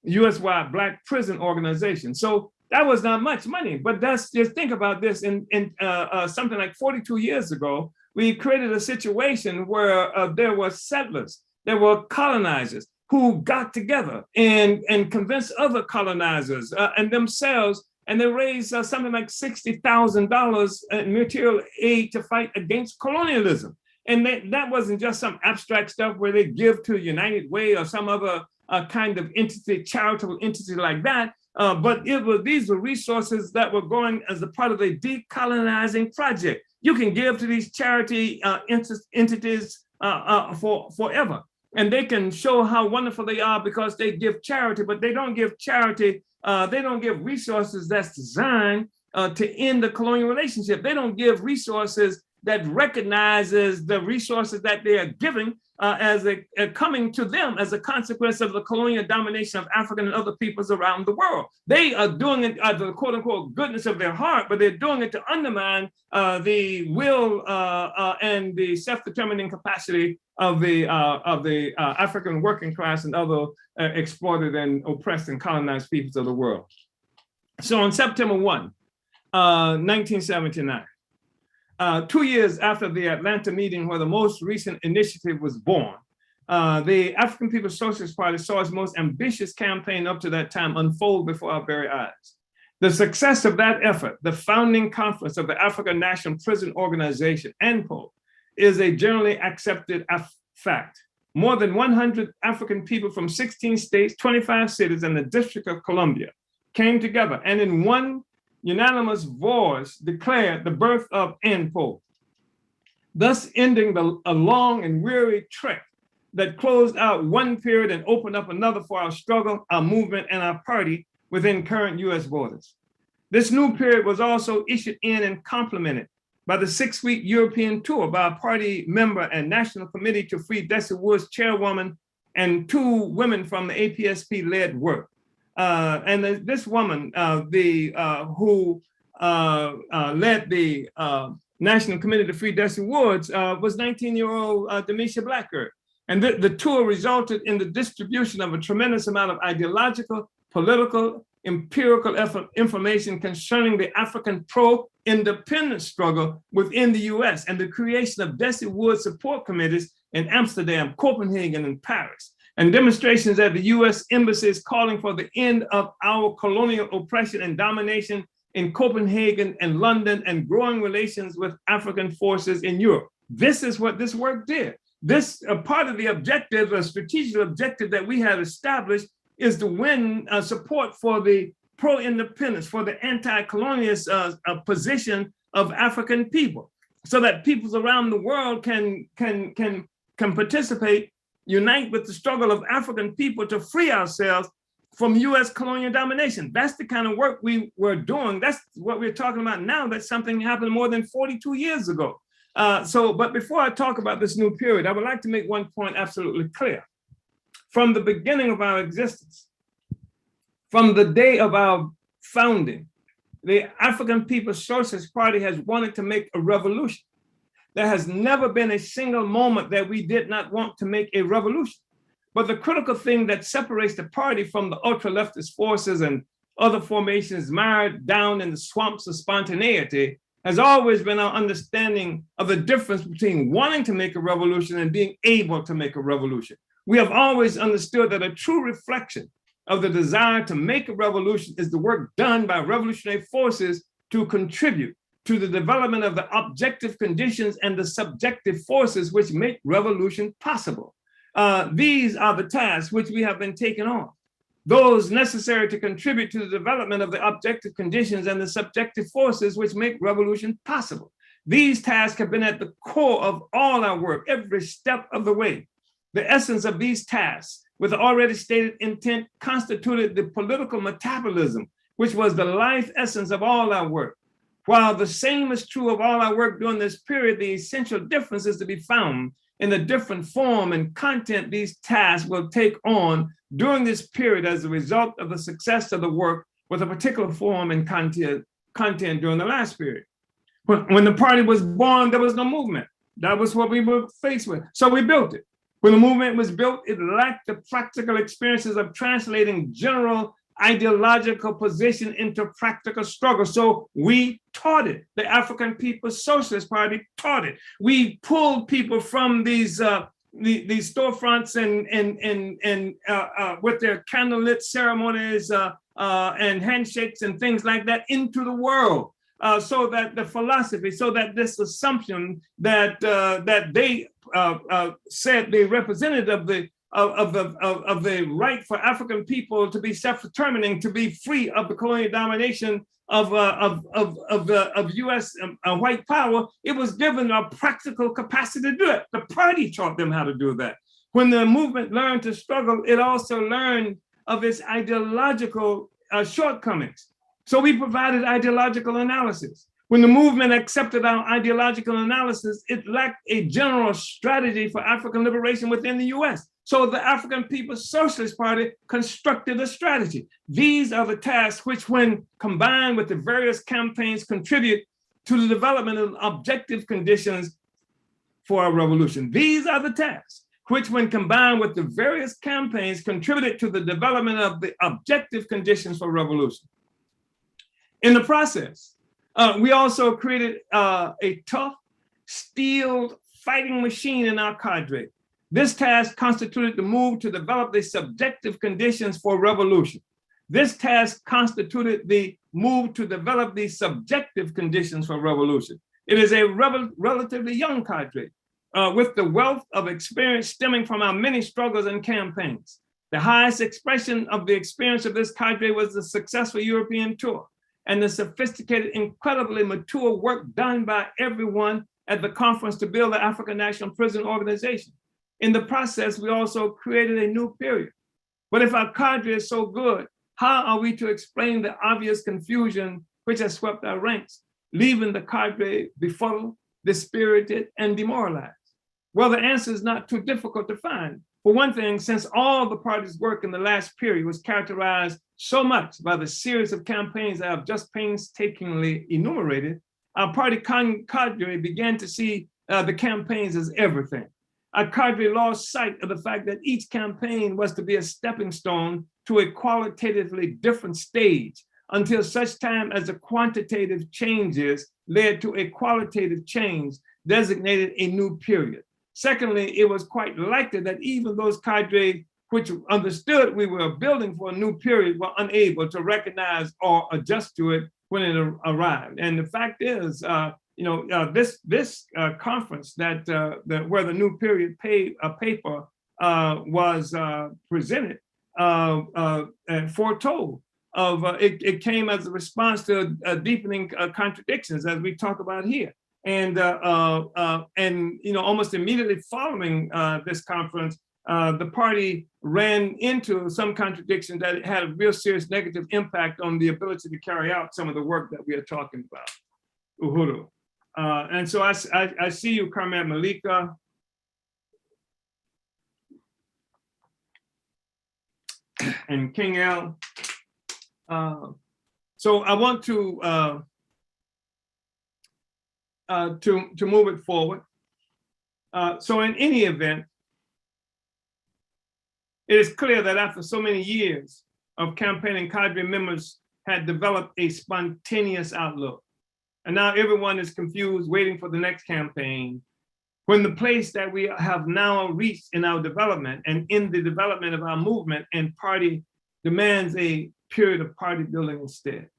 US-wide Black prison organization. So that was not much money, but just think about this. In something like 42 years ago, we created a situation where there were settlers, there were colonizers who got together and convinced other colonizers and themselves, and they raised something like $60,000 in material aid to fight against colonialism. And that wasn't just some abstract stuff where they give to United Way or some other kind of entity, charitable entity like that. but these were resources that were going as a part of a decolonizing project. You can give to these charity entities forever, and they can show how wonderful they are because they give charity, but they don't give charity, they don't give resources that's designed to end the colonial relationship. They don't give resources that recognizes the resources that they are giving as coming to them as a consequence of the colonial domination of African and other peoples around the world. They are doing it out of the quote unquote goodness of their heart, but they're doing it to undermine the will and the self-determining capacity of the African working class and other exploited and oppressed and colonized peoples of the world. So on September 1, 1979, 2 years after the Atlanta meeting where the most recent initiative was born, the African People's Socialist Party saw its most ambitious campaign up to that time unfold before our very eyes. The success of that effort, the founding conference of the African National Prison Organization, ANPO, is a generally accepted fact. More than 100 African people from 16 states, 25 cities, and the District of Columbia came together and in one unanimous voice declared the birth of ANPO, thus ending a long and weary trek that closed out one period and opened up another for our struggle, our movement, and our party within current US borders. This new period was also issued in and complemented by the 6-week European tour by a party member and National Committee to Free Desi Woods chairwoman and 2 women from the APSP-led work. And this woman, who led the National Committee to Free Desi Woods, was 19-year-old Demisha Blackard. And the tour resulted in the distribution of a tremendous amount of ideological, political, empirical information concerning the African pro-independence struggle within the US and the creation of Desi Woods support committees in Amsterdam, Copenhagen, and Paris, and demonstrations at the US embassies calling for the end of our colonial oppression and domination in Copenhagen and London, and growing relations with African forces in Europe. This is what this work did. This part of the objective, a strategic objective that we had established, is to win support for the pro-independence, for the anti-colonialist position of African people, so that peoples around the world can participate, unite with the struggle of African people to free ourselves from US colonial domination. That's the kind of work we were doing. That's what we're talking about now. That's something happened more than 42 years ago. But before I talk about this new period, I would like to make one point absolutely clear. From the beginning of our existence, from the day of our founding, the African People's Socialist Party has wanted to make a revolution. There has never been a single moment that we did not want to make a revolution. But the critical thing that separates the party from the ultra-leftist forces and other formations mired down in the swamps of spontaneity has always been our understanding of the difference between wanting to make a revolution and being able to make a revolution. We have always understood that a true reflection of the desire to make a revolution is the work done by revolutionary forces to contribute to the development of the objective conditions and the subjective forces which make revolution possible. These are the tasks which we have been taking on, those necessary to contribute to the development of the objective conditions and the subjective forces which make revolution possible. These tasks have been at the core of all our work, every step of the way. The essence of these tasks, with the already stated intent, constituted the political metabolism, which was the life essence of all our work. While the same is true of all our work during this period, the essential difference is to be found in the different form and content these tasks will take on during this period as a result of the success of the work with a particular form and content during the last period. When the party was born, there was no movement. That was what we were faced with. So we built it. When the movement was built, it lacked the practical experiences of translating general ideological position into practical struggle. So we taught it. The African People's Socialist Party taught it. We pulled people from these storefronts and with their candlelit ceremonies and handshakes and things like that into the world. So that the philosophy, so that this assumption that they said they represented of the the right for African people to be self-determining, to be free of the colonial domination of U.S. White power. It was given a practical capacity to do it. The party taught them how to do that. When the movement learned to struggle, it also learned of its ideological shortcomings. So we provided ideological analysis. When the movement accepted our ideological analysis, it lacked a general strategy for African liberation within the US. So the African People's Socialist Party constructed a strategy. These are the tasks which, when combined with the various campaigns, contribute to the development of objective conditions for a revolution. These are the tasks which, when combined with the various campaigns, contributed to the development of the objective conditions for revolution. In the process, we also created a tough, steeled fighting machine in our cadre. This task constituted the move to develop the subjective conditions for revolution. This task constituted the move to develop the subjective conditions for revolution. It is a relatively young cadre with the wealth of experience stemming from our many struggles and campaigns. The highest expression of the experience of this cadre was the successful European tour and the sophisticated, incredibly mature work done by everyone at the conference to build the African National Prison Organization. In the process, we also created a new period. But if our cadre is so good, how are we to explain the obvious confusion which has swept our ranks, leaving the cadre befuddled, dispirited, and demoralized? Well, the answer is not too difficult to find. For one thing, since all the party's work in the last period was characterized so much by the series of campaigns I have just painstakingly enumerated, our party cadre began to see the campaigns as everything. Our cadre lost sight of the fact that each campaign was to be a stepping stone to a qualitatively different stage until such time as the quantitative changes led to a qualitative change designated a new period. Secondly, it was quite likely that even those cadres which understood we were building for a new period were unable to recognize or adjust to it when it arrived. And the fact is, this conference where the new period paper was presented and foretold of it came as a response to deepening contradictions, as we talk about here. And almost immediately following this conference, the party ran into some contradictions that had a real serious negative impact on the ability to carry out some of the work that we are talking about. Uhuru. And so I see you, Carmen Malika. And King L. So I want to move it forward. So in any event, it is clear that after so many years of campaigning, cadre members had developed a spontaneous outlook. And now everyone is confused, waiting for the next campaign, when the place that we have now reached in our development and in the development of our movement and party demands a period of party building instead.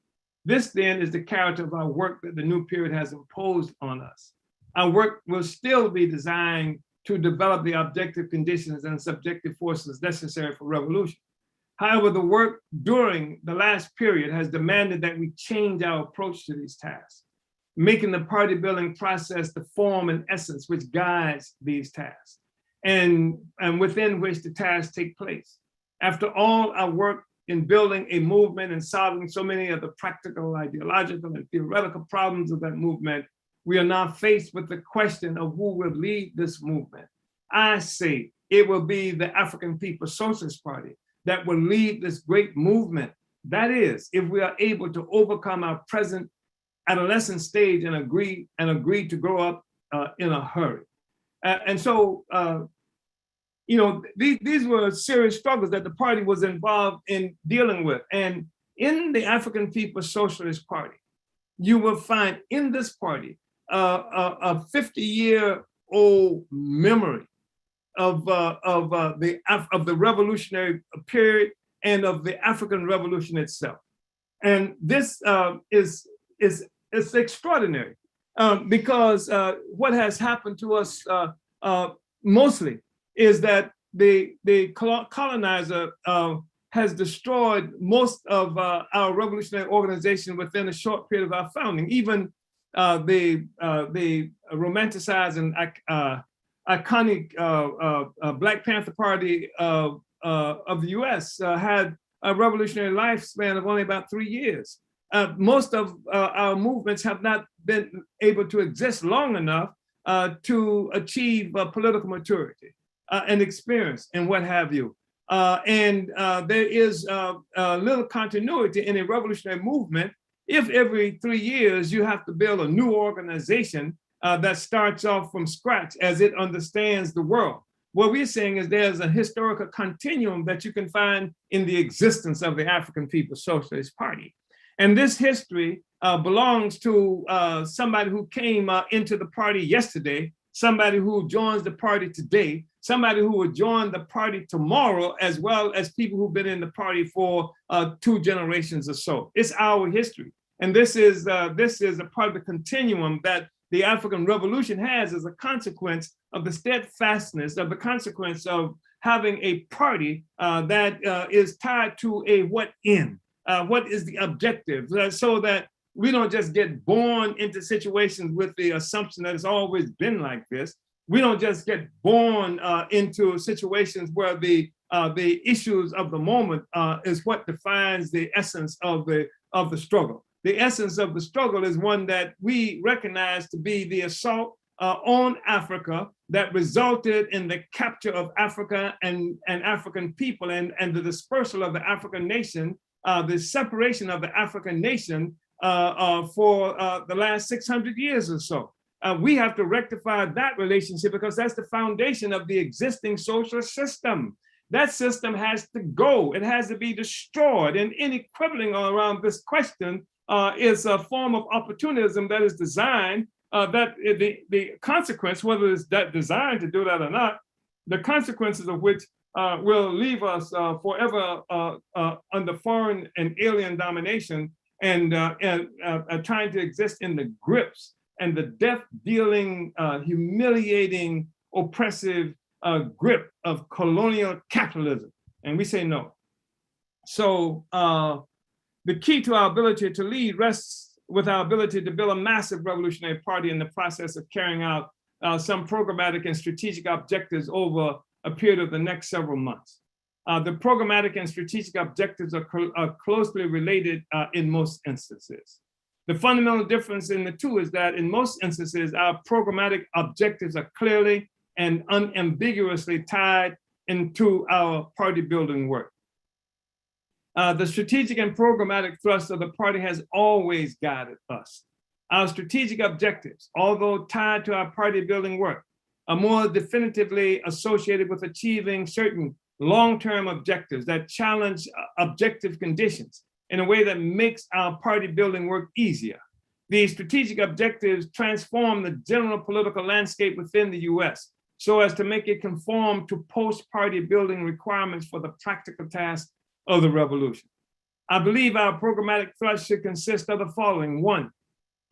This then is the character of our work that the new period has imposed on us. Our work will still be designed to develop the objective conditions and subjective forces necessary for revolution. However, the work during the last period has demanded that we change our approach to these tasks, making the party building process the form and essence which guides these tasks and within which the tasks take place. After all our work in building a movement and solving so many of the practical, ideological, and theoretical problems of that movement, we are now faced with the question of who will lead this movement. I say it will be the African People's Socialist Party that will lead this great movement. That is, if we are able to overcome our present adolescent stage and agree to grow up in a hurry. These were serious struggles that the party was involved in dealing with. And in the African People's Socialist Party, you will find in this party a 50-year-old memory of the revolutionary period and of the African Revolution itself. And this is extraordinary because what has happened to us mostly is that the colonizer has destroyed most of our revolutionary organization within a short period of our founding. Even the romanticized and iconic Black Panther Party of the US had a revolutionary lifespan of only about 3 years. Most of our movements have not been able to exist long enough to achieve political maturity and experience and what have you. And there is little continuity in a revolutionary movement if every 3 years you have to build a new organization that starts off from scratch as it understands the world. What we're saying is there's a historical continuum that you can find in the existence of the African People's Socialist Party. And this history belongs to somebody who came into the party yesterday, somebody who joins the party today, somebody who will join the party tomorrow, as well as people who've been in the party for 2 generations or so. It's our history. And this is a part of the continuum that the African Revolution has as a consequence of the steadfastness, of the consequence of having a party that is tied to a what end. What is the objective, so that we don't just get born into situations with the assumption that it's always been like this. We don't just get born into situations where the issues of the moment is what defines the essence of the struggle. The essence of the struggle is one that we recognize to be the assault on Africa that resulted in the capture of Africa and African people and the dispersal of the African nation, the separation of the African nation for the last 600 years or so. We have to rectify that relationship because that's the foundation of the existing social system. That system has to go. It has to be destroyed. And any quibbling around this question is a form of opportunism that is designed, that the consequence, whether it's that designed to do that or not, the consequences of which will leave us forever under foreign and alien domination and trying to exist in the grips and the death-dealing, humiliating, oppressive grip of colonial capitalism. And we say no. So the key to our ability to lead rests with our ability to build a massive revolutionary party in the process of carrying out some programmatic and strategic objectives over a period of the next several months. The programmatic and strategic objectives are closely related in most instances. The fundamental difference in the two is that in most instances, our programmatic objectives are clearly and unambiguously tied into our party building work. The strategic and programmatic thrust of the party has always guided us. Our strategic objectives, although tied to our party building work, are more definitively associated with achieving certain long-term objectives that challenge objective conditions in a way that makes our party building work easier. These strategic objectives transform the general political landscape within the US so as to make it conform to post-party building requirements for the practical task of the revolution. I believe our programmatic thrust should consist of the following. 1,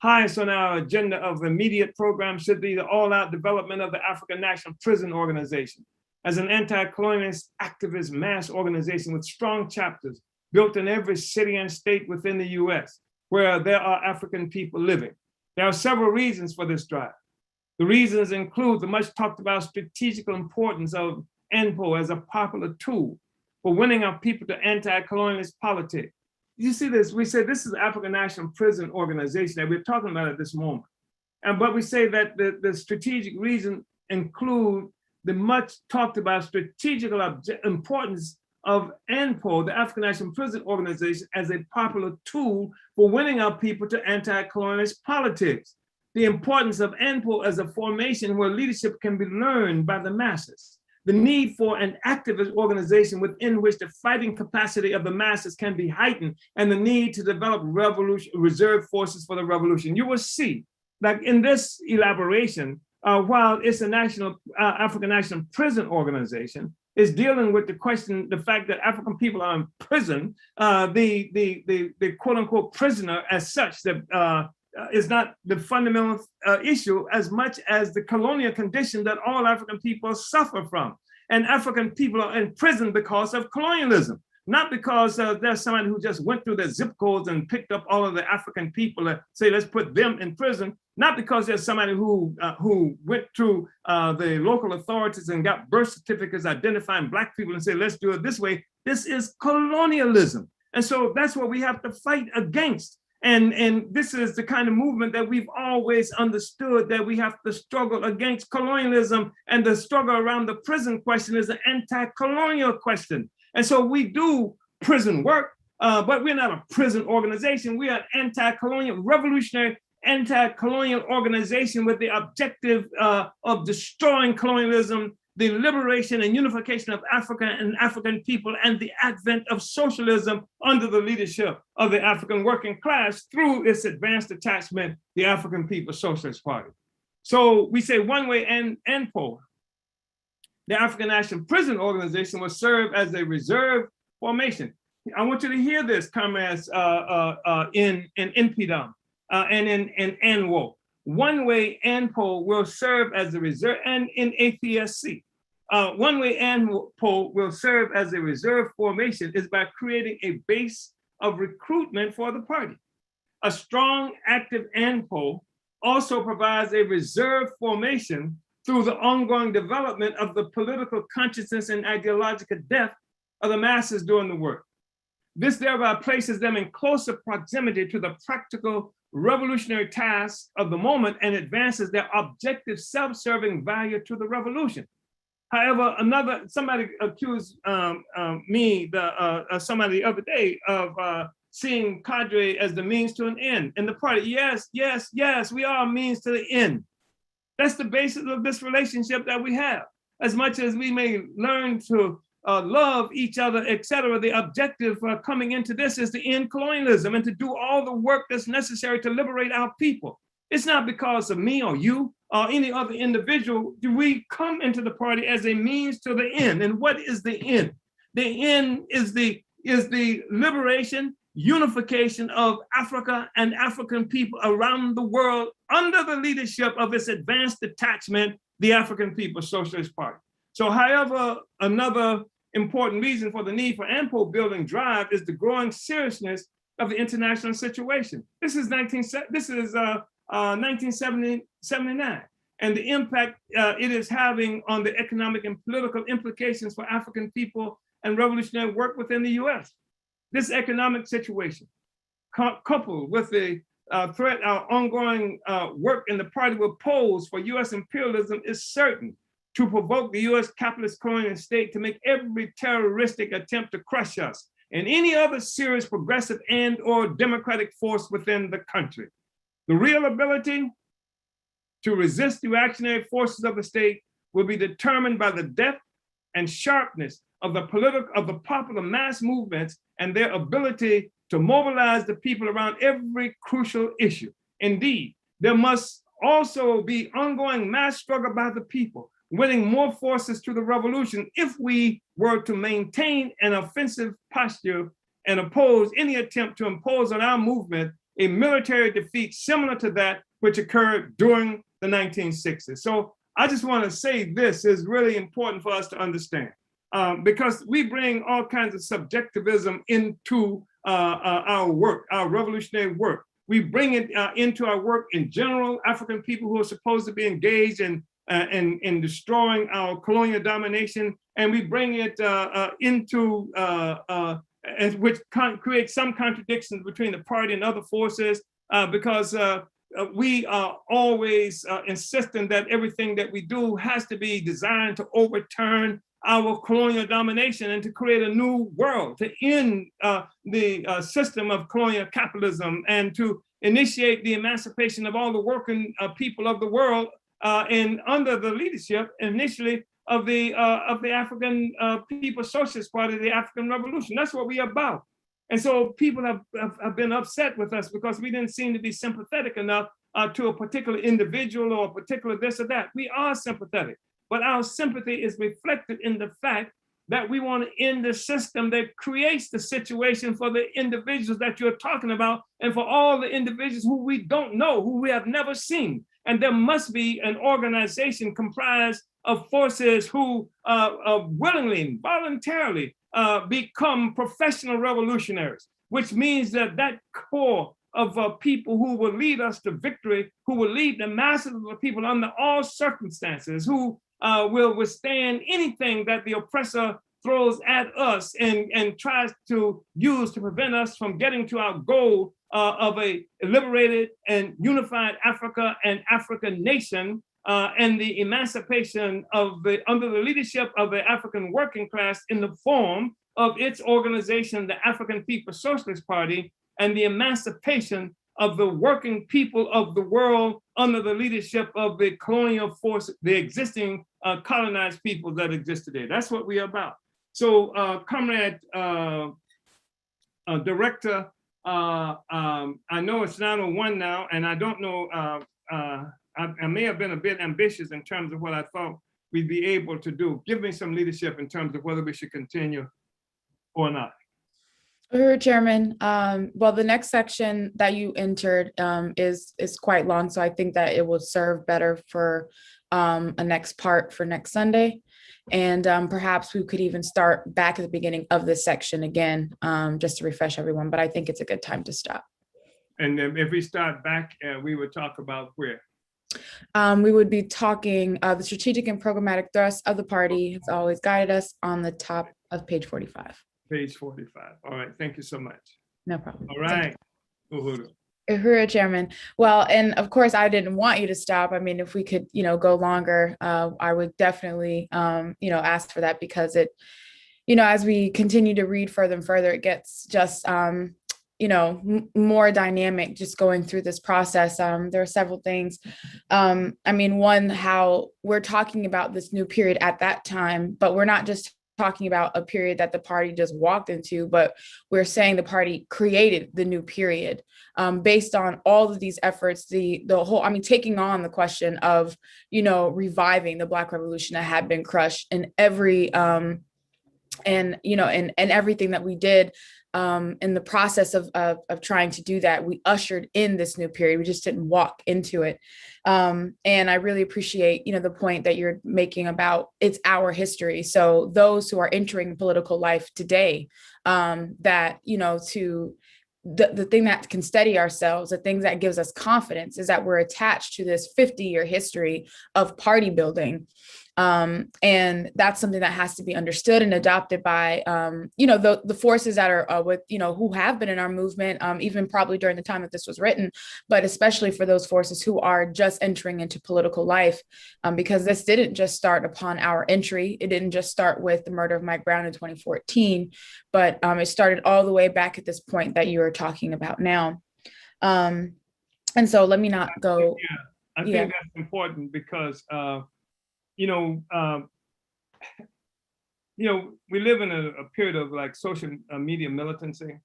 highest on our agenda of the immediate program should be the all-out development of the African National Prison Organization as an anti-colonialist activist mass organization with strong chapters built in every city and state within the US where there are African people living. There are several reasons for this drive. The reasons include the much talked about strategic importance of ANPO as a popular tool for winning our people to anti-colonialist politics. You see this, we say this is the African National Prison Organization that we're talking about at this moment. But we say that the strategic reason include the much talked about strategic importance of ANPO, the African National Prison Organization, as a popular tool for winning our people to anti-colonialist politics. The importance of ANPO as a formation where leadership can be learned by the masses. The need for an activist organization within which the fighting capacity of the masses can be heightened, and the need to develop reserve forces for the revolution. You will see, like in this elaboration, while it's a African National Prison Organization, is dealing with the question, the fact that African people are in prison, the quote unquote prisoner as such, that is not the fundamental issue as much as the colonial condition that all African people suffer from. And African people are in prison because of colonialism, not because there's somebody who just went through their zip codes and picked up all of the African people and say, let's put them in prison, not because there's somebody who went through the local authorities and got birth certificates identifying Black people and say, let's do it this way. This is colonialism. And so that's what we have to fight against. And this is the kind of movement that we've always understood, that we have to struggle against colonialism, and the struggle around the prison question is an anti-colonial question. And so we do prison work, but we're not a prison organization. We are an anti-colonial, revolutionary anti-colonial organization with the objective of destroying colonialism, the liberation and unification of Africa and African people, and the advent of socialism under the leadership of the African working class through its advanced attachment, the African People's Socialist Party. So we say one way and pole. The African National Prison Organization will serve as a reserve formation. I want you to hear this, comrades, in NPDOM and in ANWO. One way ANPO will serve as a reserve, and in APSC. One way ANPO will serve as a reserve formation is by creating a base of recruitment for the party. A strong, active ANPO also provides a reserve formation through the ongoing development of the political consciousness and ideological depth of the masses doing the work. This thereby places them in closer proximity to the practical revolutionary tasks of the moment and advances their objective self-serving value to the revolution. However, somebody accused me, somebody the other day, of seeing cadre as the means to an end. And the party, yes, we are a means to the end. That's the basis of this relationship that we have. As much as we may learn to love each other, etc., the objective coming into this is to end colonialism and to do all the work that's necessary to liberate our people. It's not because of me or you or any other individual. Do we come into the party as a means to the end? And what is the end? The end is the liberation, unification of Africa and African people around the world under the leadership of its advanced attachment, the African People's Socialist Party. So however, another important reason for the need for ANPO building drive is the growing seriousness of the international situation. This is 1979, and the impact it is having on the economic and political implications for African people and revolutionary work within the US. This economic situation, coupled with the threat our ongoing work in the party will pose for US imperialism, is certain to provoke the US capitalist colonial state to make every terroristic attempt to crush us and any other serious progressive and or democratic force within the country. The real ability to resist the reactionary forces of the state will be determined by the depth and sharpness of the popular mass movements and their ability to mobilize the people around every crucial issue. Indeed, there must also be ongoing mass struggle by the people, winning more forces to the revolution if we were to maintain an offensive posture and oppose any attempt to impose on our movement a military defeat similar to that which occurred during the 1960s. So I just want to say this is really important for us to understand, because we bring all kinds of subjectivism into our work, our revolutionary work. We bring it into our work in general, African people who are supposed to be engaged in destroying our colonial domination, and we bring it into which creates some contradictions between the party and other forces, because we are always insisting that everything that we do has to be designed to overturn our colonial domination and to create a new world, to end the system of colonial capitalism and to initiate the emancipation of all the working people of the world, and under the leadership initially of the African People's Socialist Party, the African Revolution. That's what we're about. And so people have been upset with us because we didn't seem to be sympathetic enough to a particular individual or a particular this or that. We are sympathetic, but our sympathy is reflected in the fact that we want to end the system that creates the situation for the individuals that you're talking about and for all the individuals who we don't know, who we have never seen. And there must be an organization comprised of forces who willingly, voluntarily become professional revolutionaries, which means that that core of people who will lead us to victory, who will lead the masses of the people under all circumstances, who will withstand anything that the oppressor throws at us and tries to use to prevent us from getting to our goal of a liberated and unified Africa and African nation, and the emancipation of under the leadership of the African working class in the form of its organization, the African People's Socialist Party, and the emancipation of the working people of the world under the leadership of the colonial force, the existing colonized people that exist today. That's what we are about. So, Comrade Director, I know it's 9:01 now, and I don't know, I may have been a bit ambitious in terms of what I thought we'd be able to do. Give me some leadership in terms of whether we should continue or not. Chairman, well, the next section that you entered is quite long, so I think that it will serve better for a next part for next Sunday. And perhaps we could even start back at the beginning of this section again, just to refresh everyone, but I think it's a good time to stop. And then if we start back, we would talk about where? We would be talking the strategic and programmatic thrust of the party has always guided us on the top of page 45. Page 45. All right, thank you so much. No problem. All right. Uhuru. Uhuru, Chairman. Well, and of course, I didn't want you to stop. I mean, if we could, go longer, I would definitely, ask for that, because it, as we continue to read further and further, it gets just, more dynamic just going through this process. There are several things. One, how we're talking about this new period at that time, but we're not just talking about a period that the party just walked into, but we're saying the party created the new period based on all of these efforts, the whole, taking on the question of, reviving the Black Revolution that had been crushed, and every, and everything that we did in the process of trying to do that. We ushered in this new period. We just didn't walk into it. And I really appreciate, the point that you're making about it's our history. So those who are entering political life today, that, to the thing that can steady ourselves, the thing that gives us confidence, is that we're attached to this 50-year history of party building. And that's something that has to be understood and adopted by, the forces that are with, who have been in our movement, even probably during the time that this was written, but especially for those forces who are just entering into political life, because this didn't just start upon our entry. It didn't just start with the murder of Mike Brown in 2014, but it started all the way back at this point that you are talking about now. And so let me not go. I think that's important because, we live in a period of like social media militancy,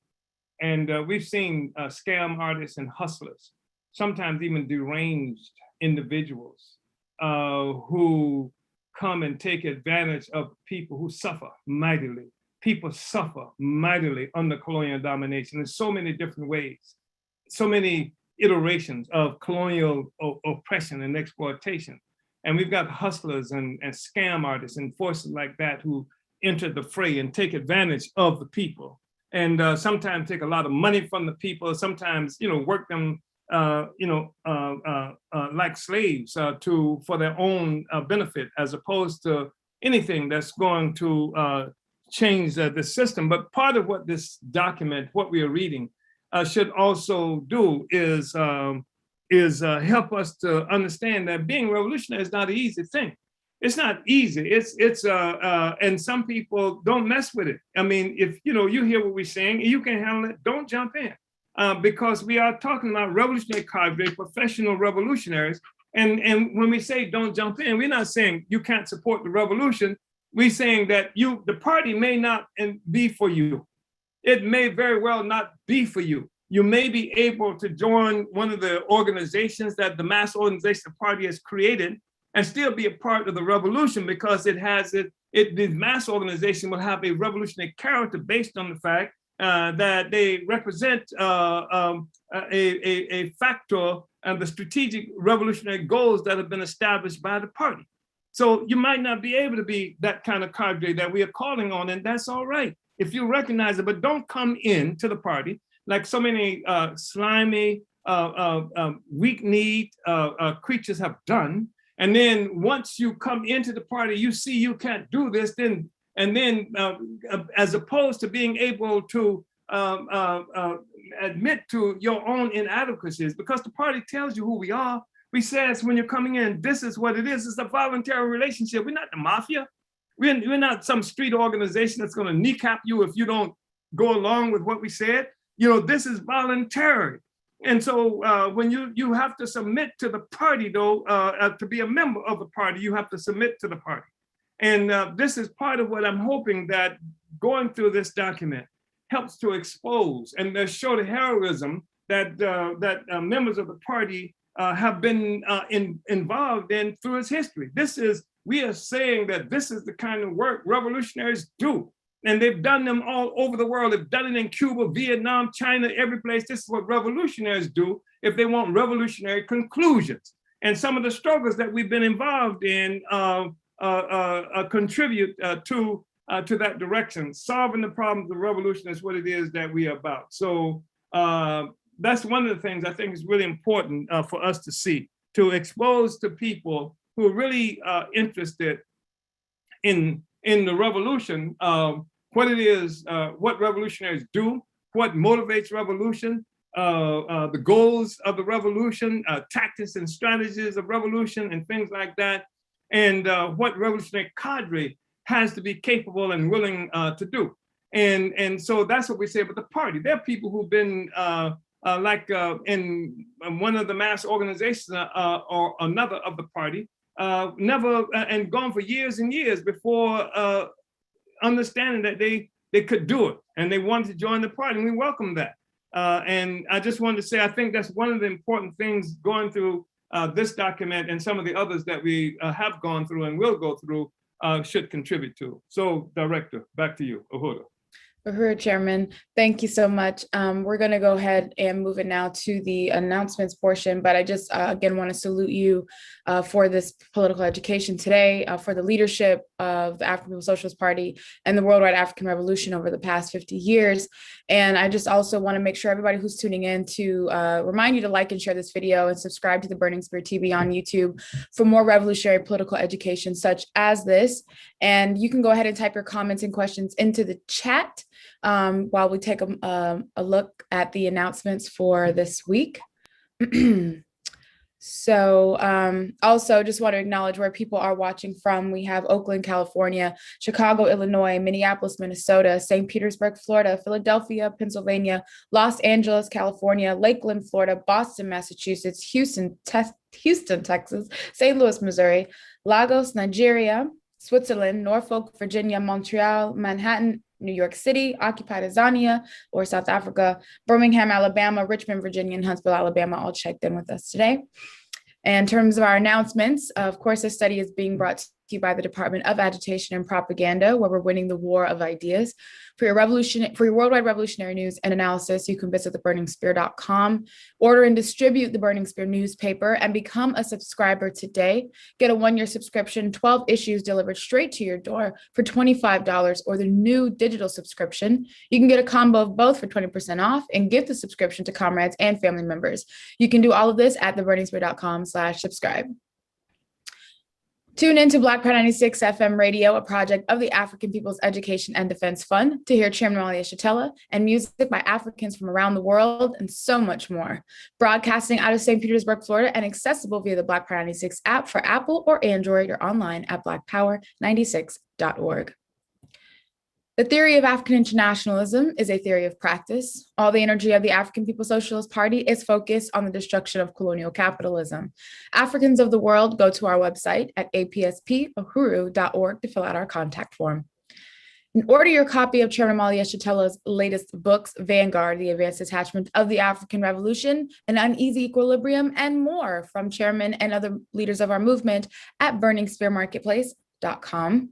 and we've seen scam artists and hustlers, sometimes even deranged individuals who come and take advantage of people who suffer mightily. People suffer mightily under colonial domination in so many different ways, so many iterations of colonial oppression and exploitation. And we've got hustlers and scam artists and forces like that who enter the fray and take advantage of the people, and sometimes take a lot of money from the people, sometimes, work them, like slaves for their own benefit, as opposed to anything that's going to change the system. But part of what this document, what we are reading, should also do is help us to understand that being revolutionary is not an easy thing. It's not easy. And some people don't mess with it. If you hear what we're saying, you can handle it, don't jump in, because we are talking about revolutionary cadre, professional revolutionaries. And when we say don't jump in, we're not saying you can't support the revolution. We're saying that the party may not be for you. It may very well not be for you. You may be able to join one of the organizations that the mass organization party has created and still be a part of the revolution, because the mass organization will have a revolutionary character based on the fact that they represent a factor the strategic revolutionary goals that have been established by the party. So you might not be able to be that kind of cadre that we are calling on, and that's all right if you recognize it, but don't come in to the party like so many slimy, weak-kneed creatures have done. And then once you come into the party, you see you can't do this, then as opposed to being able to admit to your own inadequacies, because the party tells you who we are. We says when you're coming in, this is what it is. It's a voluntary relationship. We're not the mafia. We're not some street organization that's going to kneecap you if you don't go along with what we said. You know, this is voluntary. And so when you have to submit to the party, though, to be a member of the party, you have to submit to the party. And this is part of what I'm hoping that going through this document helps to expose and show the heroism that members of the party have been involved in through its history. We are saying that this is the kind of work revolutionaries do. And they've done them all over the world. They've done it in Cuba, Vietnam, China, every place. This is what revolutionaries do if they want revolutionary conclusions. And some of the struggles that we've been involved in contribute to that direction. Solving the problems of revolution is what it is that we are about. So that's one of the things I think is really important for us to see, to expose to people who are really interested in the revolution, what it is, what revolutionaries do, what motivates revolution, the goals of the revolution, tactics and strategies of revolution and things like that, and what revolutionary cadre has to be capable and willing to do. And so that's what we say about the party. There are people who've been in one of the mass organizations or another of the party, never and gone for years and years before understanding that they could do it, and they wanted to join the party, and we welcome that. And I just wanted to say, I think that's one of the important things going through this document and some of the others that we have gone through and will go through should contribute to. So, Director, back to you, Uhura. Uhura, Chairman, thank you so much. We're going to go ahead and move it now to the announcements portion, but I just again want to salute you for this political education today, for the leadership of the African People's Socialist Party and the worldwide African Revolution over the past 50 years. And I just also want to make sure everybody who's tuning in to remind you to like and share this video and subscribe to the Burning Spear TV on YouTube for more revolutionary political education such as this. And you can go ahead and type your comments and questions into the chat while we take a look at the announcements for this week. So also just want to acknowledge where people are watching from. We have Oakland, California, Chicago, Illinois, Minneapolis, Minnesota, St. Petersburg, Florida, Philadelphia, Pennsylvania, Los Angeles, California, Lakeland, Florida, Boston, Massachusetts, Houston, Texas, St. Louis, Missouri, Lagos, Nigeria, Switzerland, Norfolk, Virginia, Montreal, Manhattan, New York City, Occupy Tanzania or South Africa, Birmingham, Alabama, Richmond, Virginia, and Huntsville, Alabama all checked in with us today. And in terms of our announcements, of course, this study is being brought to you by the Department of Agitation and Propaganda, where we're winning the war of ideas. For your worldwide revolutionary news and analysis, you can visit theburningspear.com, order and distribute the Burning Spear newspaper, and become a subscriber today. Get a 1-year subscription, 12 issues delivered straight to your door for $25, or the new digital subscription. You can get a combo of both for 20% off and gift the subscription to comrades and family members. You can do all of this at theburningspear.com/subscribe. Tune in to Black Pride 96 FM Radio, a project of the African People's Education and Defense Fund, to hear Chairman Omali Yeshitela and music by Africans from around the world and so much more. Broadcasting out of St. Petersburg, Florida, and accessible via the Black Pride 96 app for Apple or Android, or online at blackpower96.org. The theory of African internationalism is a theory of practice. All the energy of the African People's Socialist Party is focused on the destruction of colonial capitalism. Africans of the world, go to our website at apspuhuru.org to fill out our contact form. And order your copy of Chairman Omali Yeshitela's latest books, Vanguard, The Advanced Detachment of the African Revolution, An Uneasy Equilibrium, and more from Chairman and other leaders of our movement at burningspearmarketplace.com.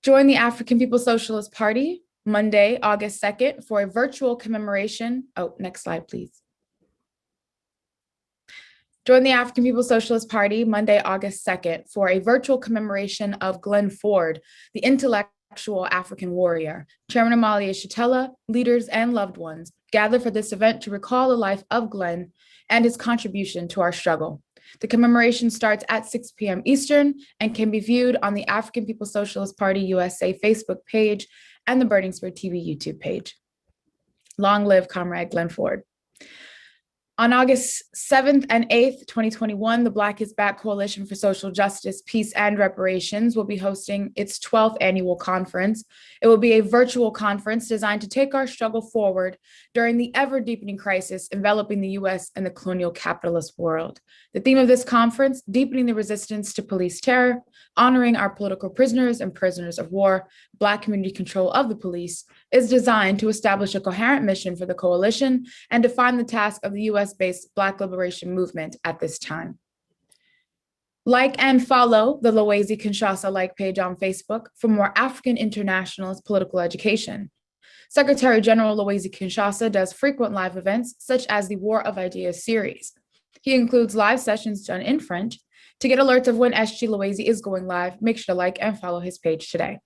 Join the African People's Socialist Party Monday, August 2nd for a virtual commemoration. Oh, next slide, please. Join the African People's Socialist Party Monday, August 2nd for a virtual commemoration of Glenn Ford, the intellectual African warrior. Chairman Omali Yeshitela, leaders, and loved ones gather for this event to recall the life of Glenn and his contribution to our struggle. The commemoration starts at 6 p.m. Eastern and can be viewed on the African People's Socialist Party USA Facebook page and the Burning Spear TV YouTube page. Long live Comrade Glenn Ford. On August 7th and 8th, 2021, the Black is Back Coalition for Social Justice, Peace, and Reparations will be hosting its 12th annual conference. It will be a virtual conference designed to take our struggle forward during the ever-deepening crisis enveloping the U.S. and the colonial capitalist world. The theme of this conference, deepening the resistance to police terror, honoring our political prisoners and prisoners of war, Black community control of the police, is designed to establish a coherent mission for the coalition and define the task of the US-based Black liberation movement at this time. Like and follow the Loezi Kinshasa like page on Facebook for more African internationalist political education. Secretary General Loezi Kinshasa does frequent live events such as the War of Ideas series. He includes live sessions done in French. To get alerts of when SG Loezi is going live, make sure to like and follow his page today.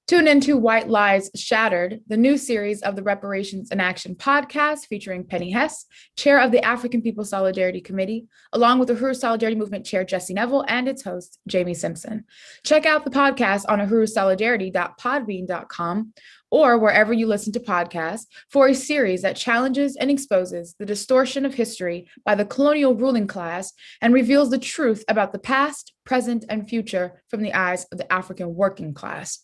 Tune into White Lies Shattered, the new series of the Reparations in Action podcast featuring Penny Hess, chair of the African People's Solidarity Committee, along with the Uhuru Solidarity Movement chair Jesse Neville and its host, Jamie Simpson. Check out the podcast on uhurusolidarity.podbean.com or wherever you listen to podcasts for a series that challenges and exposes the distortion of history by the colonial ruling class and reveals the truth about the past, present, and future from the eyes of the African working class.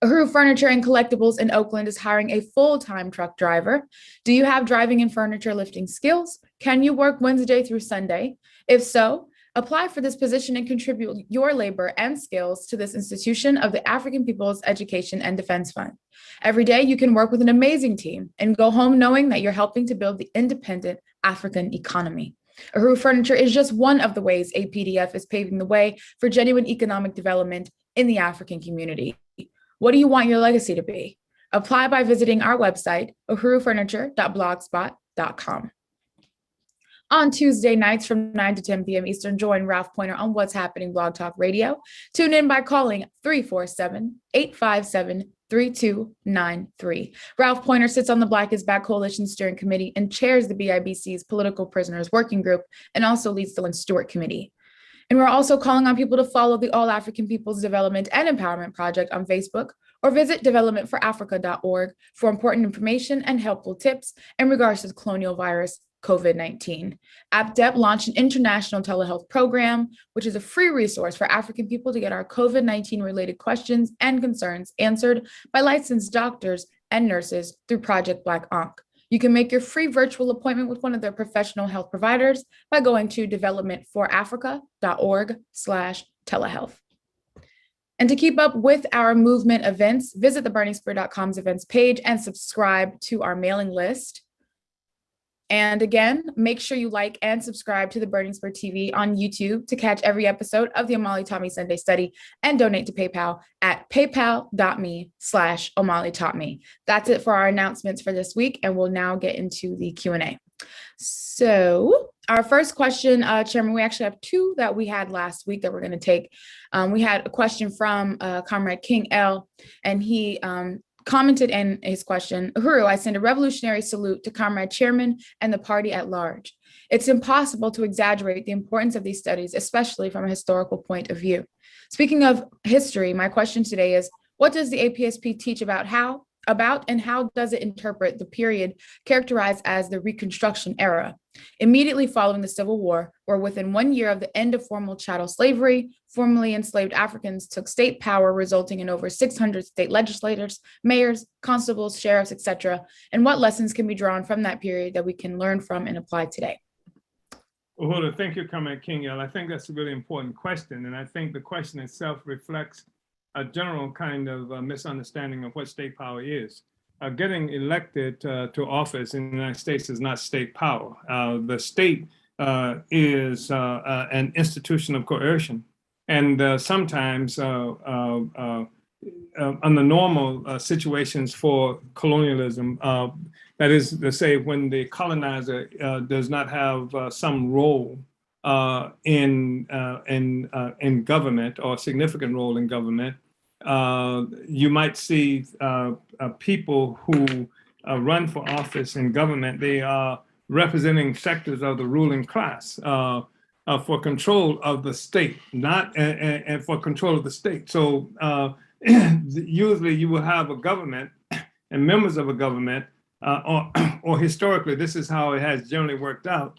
Uhuru Furniture and Collectibles in Oakland is hiring a full-time truck driver. Do you have driving and furniture lifting skills? Can you work Wednesday through Sunday? If so, apply for this position and contribute your labor and skills to this institution of the African People's Education and Defense Fund. Every day you can work with an amazing team and go home knowing that you're helping to build the independent African economy. Uhuru Furniture is just one of the ways APDF is paving the way for genuine economic development in the African community. What do you want your legacy to be? Apply by visiting our website, uhurufurniture.blogspot.com. On Tuesday nights from 9 to 10 p.m. Eastern, join Ralph Pointer on What's Happening Blog Talk Radio. Tune in by calling 347-857-3293. Ralph Pointer sits on the Black is Back Coalition Steering Committee and chairs the BIBC's Political Prisoners Working Group and also leads the Lynn Stewart Committee. And we're also calling on people to follow the All African People's Development and Empowerment Project on Facebook or visit developmentforafrica.org for important information and helpful tips in regards to the colonial virus COVID-19. APDEP launched an international telehealth program, which is a free resource for African people to get our COVID-19 related questions and concerns answered by licensed doctors and nurses through Project Black Ankh. You can make your free virtual appointment with one of their professional health providers by going to developmentforafrica.org/telehealth. And to keep up with our movement events, visit the burningspear.com's events page and subscribe to our mailing list. And again, make sure you like and subscribe to the Burning Spear TV on YouTube to catch every episode of the Omali Taught Me Sunday Study and donate to PayPal at paypal.me/Omali Taught Me. That's it for our announcements for this week, and we'll now get into the Q&A. So our first question, Chairman, we actually have two that we had last week that we're going to take. We had a question from Comrade King L, and he commented in his question, Uhuru, I send a revolutionary salute to Comrade Chairman and the party at large. It's impossible to exaggerate the importance of these studies, especially from a historical point of view. Speaking of history, my question today is, what does the APSP teach about and how does it interpret the period characterized as the Reconstruction era? Immediately following the Civil War, or within 1 year of the end of formal chattel slavery, formerly enslaved Africans took state power, resulting in over 600 state legislators, mayors, constables, sheriffs, etc. And what lessons can be drawn from that period that we can learn from and apply today? Well, thank you, Comrade King. I think that's a really important question. And I think the question itself reflects a general kind of misunderstanding of what state power is. Getting elected to office in the United States is not state power. The state is an institution of coercion. And sometimes under normal situations for colonialism, That is to say, when the colonizer does not have some role in government, or a significant role in government, you might see people who run for office in government. They are representing sectors of the ruling class for control of the state, not and for control of the state. So usually you will have a government and members of a government, or historically, this is how it has generally worked out,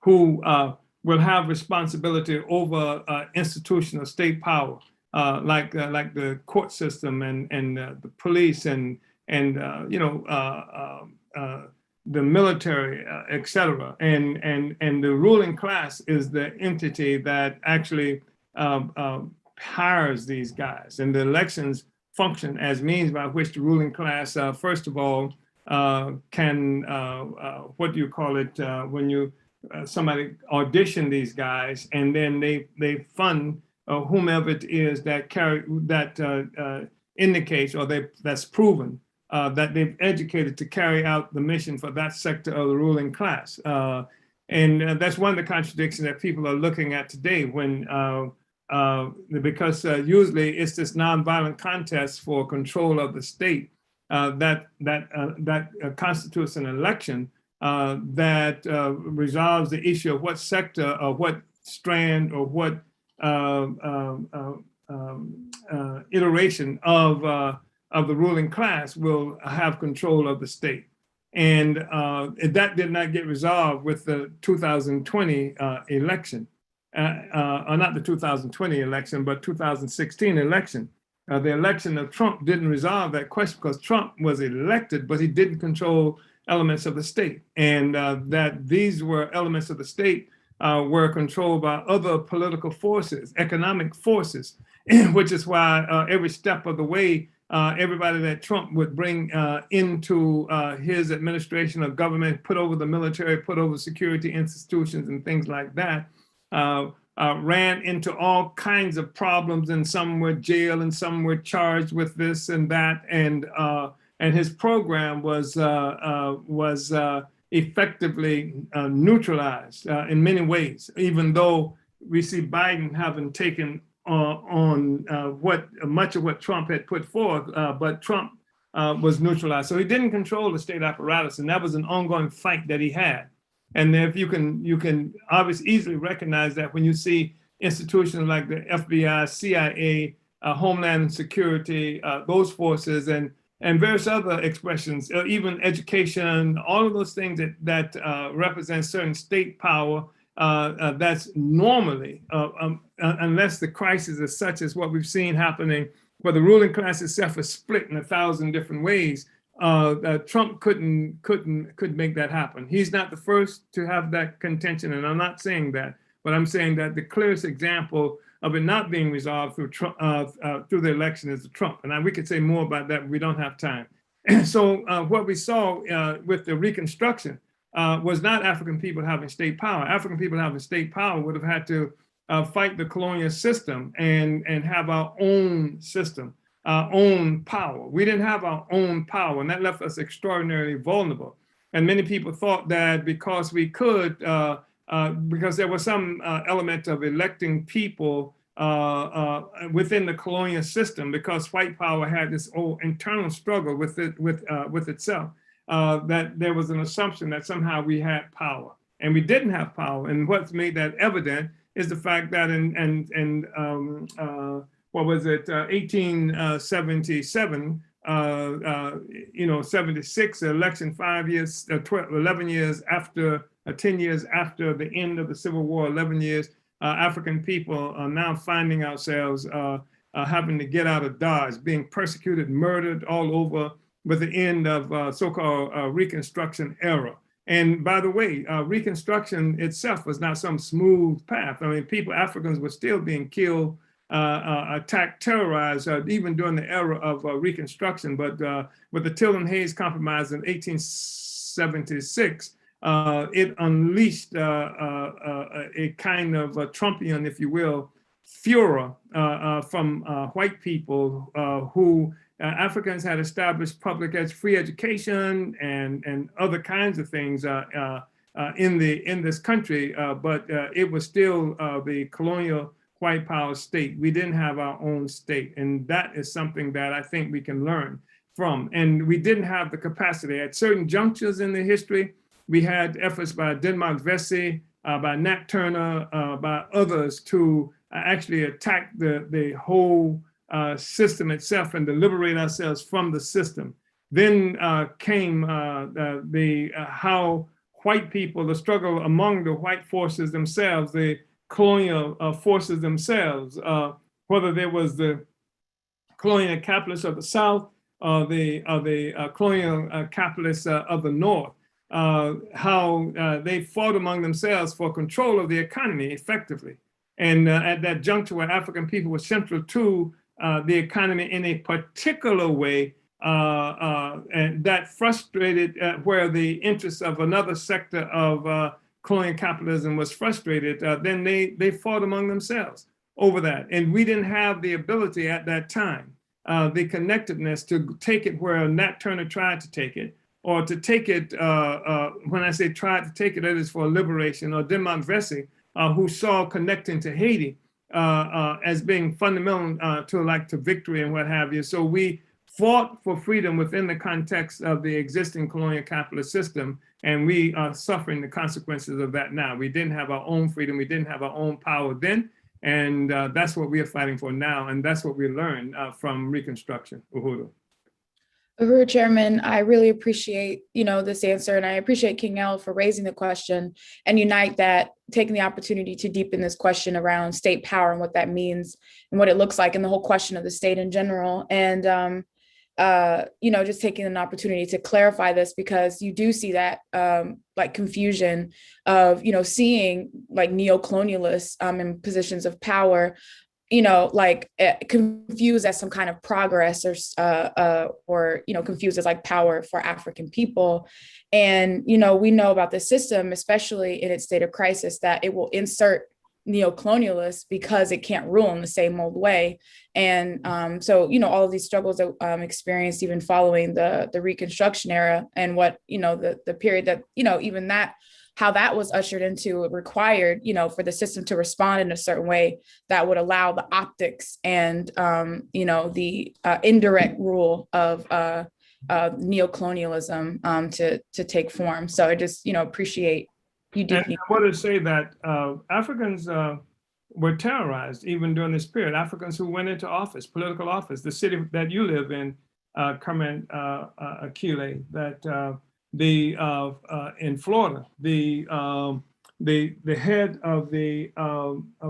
who will have responsibility over institutional state power, like the court system and the police and the military, et cetera. And the ruling class is the entity that actually hires these guys, and the elections function as means by which the ruling class, first of all, can, what do you call it, when you somebody audition these guys, and then they fund whomever it is that indicates, or that's proven that they've educated to carry out the mission for that sector of the ruling class. And that's one of the contradictions that people are looking at today, when because usually it's this nonviolent contest for control of the state that constitutes an election that resolves the issue of what sector or what strand or what iteration of the ruling class will have control of the state. And that did not get resolved with the 2020 election. Or not the 2020 election, but 2016 election. The election of Trump didn't resolve that question, because Trump was elected, but he didn't control elements of the state. And that these were elements of the state were controlled by other political forces, economic forces, which is why every step of the way, everybody that Trump would bring into his administration of government, put over the military, put over security institutions and things like that, ran into all kinds of problems, and some were jailed and some were charged with this and that, and his program was effectively neutralized in many ways, even though we see Biden having taken on much of what Trump had put forth, but Trump was neutralized. So he didn't control the state apparatus, and that was an ongoing fight that he had. And if you can obviously easily recognize that when you see institutions like the FBI, CIA, Homeland Security, those forces, and various other expressions, even education, all of those things that represent certain state power, that's normally, unless the crisis is such as what we've seen happening, where the ruling class itself is split in 1,000 different ways. Trump couldn't make that happen. He's not the first to have that contention, and I'm not saying that, but I'm saying that the clearest example of it not being resolved through through the election is Trump. And we could say more about that, but we don't have time. So what we saw with the Reconstruction was not African people having state power. African people having state power would have had to fight the colonial system and have our own system, our own power. We didn't have our own power, and that left us extraordinarily vulnerable. And many people thought that because we could, because there was some element of electing people within the colonial system, because white power had this whole internal struggle with itself, that there was an assumption that somehow we had power, and we didn't have power. And what's made that evident is the fact that in what was it, 1877, 76, election 11 years after, 10 years after the end of the Civil War, 11 years, African people are now finding ourselves having to get out of Dodge, being persecuted, murdered all over with the end of so-called Reconstruction era. And by the way, Reconstruction itself was not some smooth path. I mean, Africans were still being killed, attacked, terrorized, even during the era of Reconstruction. But with the Tilden-Hayes Compromise in 1876, it unleashed a kind of Trumpian, if you will, furor from white people who Africans had established free education and other kinds of things in this country, but it was still the colonial white power state. We didn't have our own state, and that is something that I think we can learn from. And we didn't have the capacity. At certain junctures in the history, we had efforts by Denmark Vesey, by Nat Turner, by others to actually attack the whole system itself and to liberate ourselves from the system. Then came how white people, the struggle among the white forces themselves, the colonial forces themselves, whether there was the colonial capitalists of the South or the colonial capitalists of the North, how they fought among themselves for control of the economy effectively. And at that juncture where African people were central to the economy in a particular way, and that frustrated where the interests of another sector of colonial capitalism was frustrated, then they fought among themselves over that. And we didn't have the ability at that time, the connectedness to take it where Nat Turner tried to take it, or to take it, when I say tried to take it, that is for liberation, or Denmark Vesey, who saw connecting to Haiti as being fundamental to victory and what have you. So we fought for freedom within the context of the existing colonial capitalist system, and we are suffering the consequences of that now. We didn't have our own freedom, we didn't have our own power then, and that's what we are fighting for now, and that's what we learned from Reconstruction. Uhuru. Uhuru, Chairman, I really appreciate, this answer, and I appreciate King L for raising the question, and Unite that, taking the opportunity to deepen this question around state power and what that means and what it looks like, and the whole question of the state in general. And just taking an opportunity to clarify this, because you do see that confusion of, seeing neo-colonialists in positions of power, confused as some kind of progress or confused as power for African people. And, we know about the system, especially in its state of crisis, that it will insert neo-colonialists because it can't rule in the same old way. And so, all of these struggles that experienced even following the Reconstruction era, and what, the period that, even that, how that was ushered into, it required, for the system to respond in a certain way that would allow the optics and, the indirect rule of neocolonialism to take form. So I just, appreciate you deeply. I want to say that Africans were terrorized even during this period. Africans who went into office, political office, the city that you live in, Chairman Akile, that in Florida, the head of the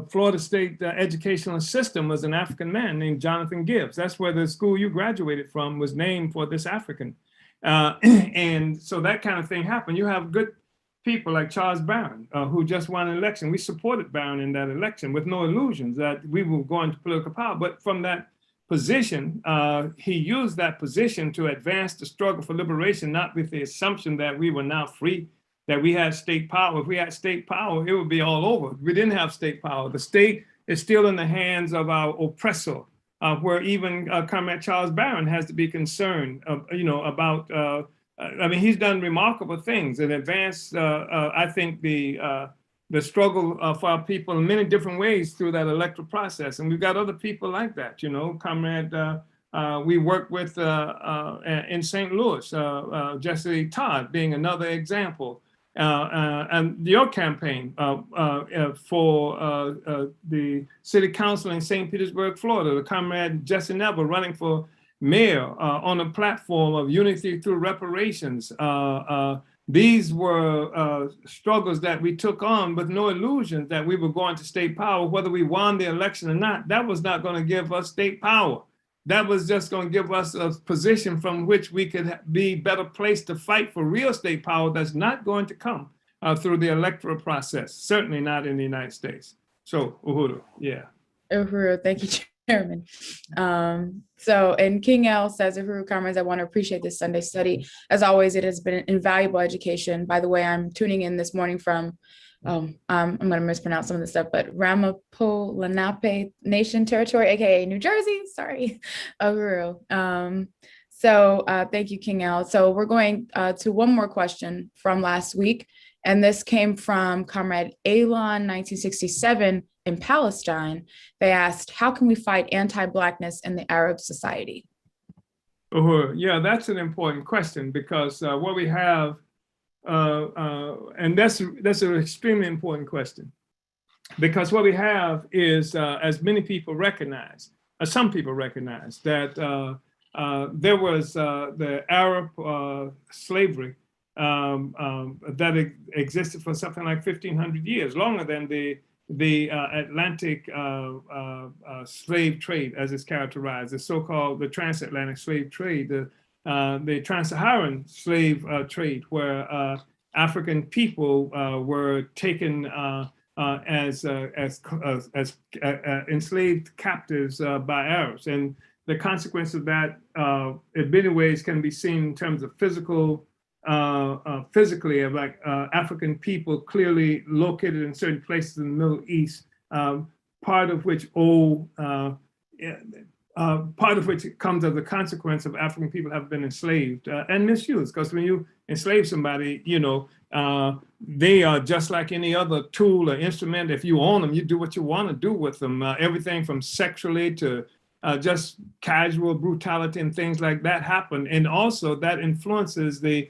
Florida State educational system was an African man named Jonathan Gibbs. That's where the school you graduated from was named for this African. And so that kind of thing happened. You have good people like Charles Barron, who just won an election. We supported Barron in that election with no illusions that we were going to political power. But from that position, he used that position to advance the struggle for liberation, not with the assumption that we were now free, that we had state power. If we had state power, it would be all over. We didn't have state power. The state is still in the hands of our oppressor, where even Comrade Charles Barron has to be concerned, about. He's done remarkable things and advanced, I think, the struggle for our people in many different ways through that electoral process. And we've got other people like that, Comrade, we work with in St. Louis, Jesse Todd being another example. And your campaign for the city council in St. Petersburg, Florida, the Comrade Jesse Neville running for mayor on a platform of unity through reparations. These were struggles that we took on with no illusions that we were going to state power, whether we won the election or not. That was not going to give us state power. That was just going to give us a position from which we could be better placed to fight for real state power that's not going to come through the electoral process, certainly not in the United States. So, Uhuru, yeah. Uhuru, thank you, Chairman. And King L says, Uhuru comments, I want to appreciate this Sunday study. As always, it has been an invaluable education. By the way, I'm tuning in this morning from I'm going to mispronounce some of this stuff, but Ramapo-Lenape Nation Territory, aka New Jersey. Sorry, Aguru. Thank you, King Al. So we're going to one more question from last week, and this came from Comrade Elon, 1967, in Palestine. They asked, "How can we fight anti-Blackness in the Arab society?" Yeah, that's an important question, because what we have, and that's an extremely important question, because what we have is, as many people recognize, some people recognize, that there was the Arab slavery that existed for something like 1,500 years, longer than the Atlantic slave trade, as it's characterized, the so-called the transatlantic slave trade, the trans-Saharan slave trade, where African people were taken as enslaved captives by Arabs, and the consequence of that, in many ways, can be seen in terms of physically, of like African people clearly located in certain places in the Middle East, part of which comes as a consequence of African people have been enslaved and misused. Because when you enslave somebody, they are just like any other tool or instrument. If you own them, you do what you want to do with them. Everything from sexually to just casual brutality and things like that happen. And also that influences the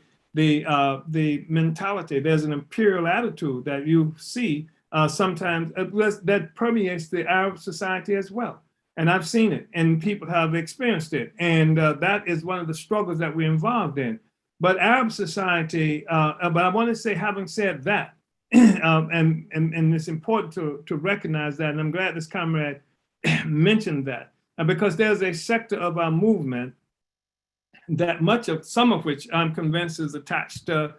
mentality. There's an imperial attitude that you see sometimes that permeates the Arab society as well. And I've seen it, and people have experienced it. And that is one of the struggles that we're involved in. But Arab society, but I want to say, having said that, and it's important to recognize that, and I'm glad this comrade mentioned that, because there's a sector of our movement that some of which I'm convinced is attached to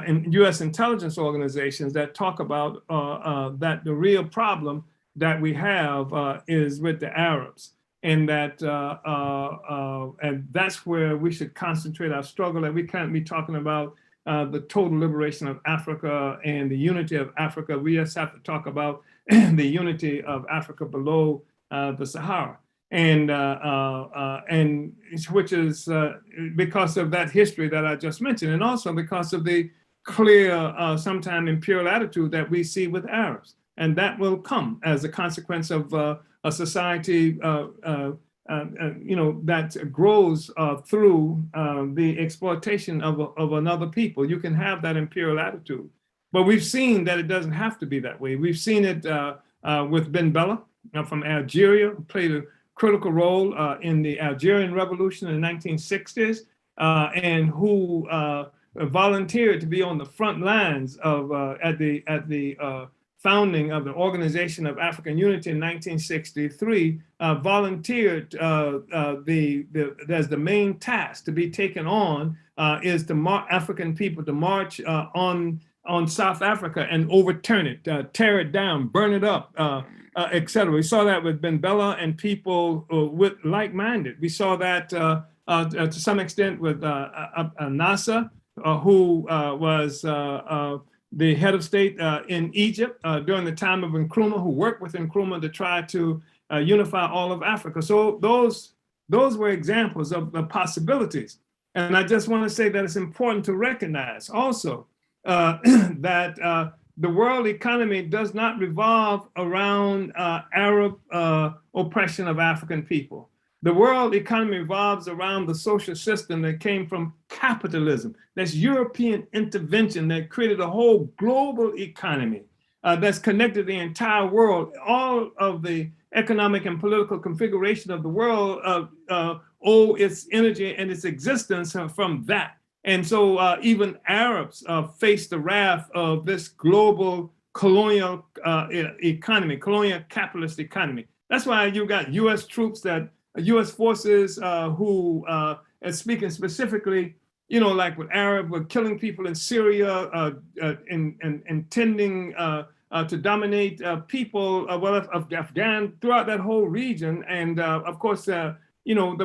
in U.S. intelligence organizations that talk about that the real problem that we have is with the Arabs, and that and that's where we should concentrate our struggle. That we can't be talking about the total liberation of Africa and the unity of Africa. We just have to talk about the unity of Africa below the Sahara. And which is because of that history that I just mentioned, and also because of the clear, sometimes imperial attitude that we see with Arabs, and that will come as a consequence of a society, that grows through the exploitation of another people. You can have that imperial attitude, but we've seen that it doesn't have to be that way. We've seen it with Ben Bella from Algeria, who played a critical role in the Algerian Revolution in the 1960s, and who volunteered to be on the front lines of at the founding of the Organization of African Unity in 1963. Volunteered as the main task to be taken on is to African people to march on South Africa and overturn it, tear it down, burn it up, etc. We saw that with Ben Bella and people with like-minded. We saw that to some extent with Nasser, who was the head of state in Egypt during the time of Nkrumah, who worked with Nkrumah to try to unify all of Africa. So those were examples of the possibilities. And I just want to say that it's important to recognize also that the world economy does not revolve around Arab oppression of African people. The world economy revolves around the social system that came from capitalism. That's European intervention that created a whole global economy that's connected the entire world. All of the economic and political configuration of the world owe its energy and its existence from that. And so even Arabs face the wrath of this global colonial economy, colonial capitalist economy. That's why you got U.S. troops, that U.S. forces who, speaking specifically, like with Arab, were killing people in Syria, intending to dominate people, of Afghan, throughout that whole region. And of course, the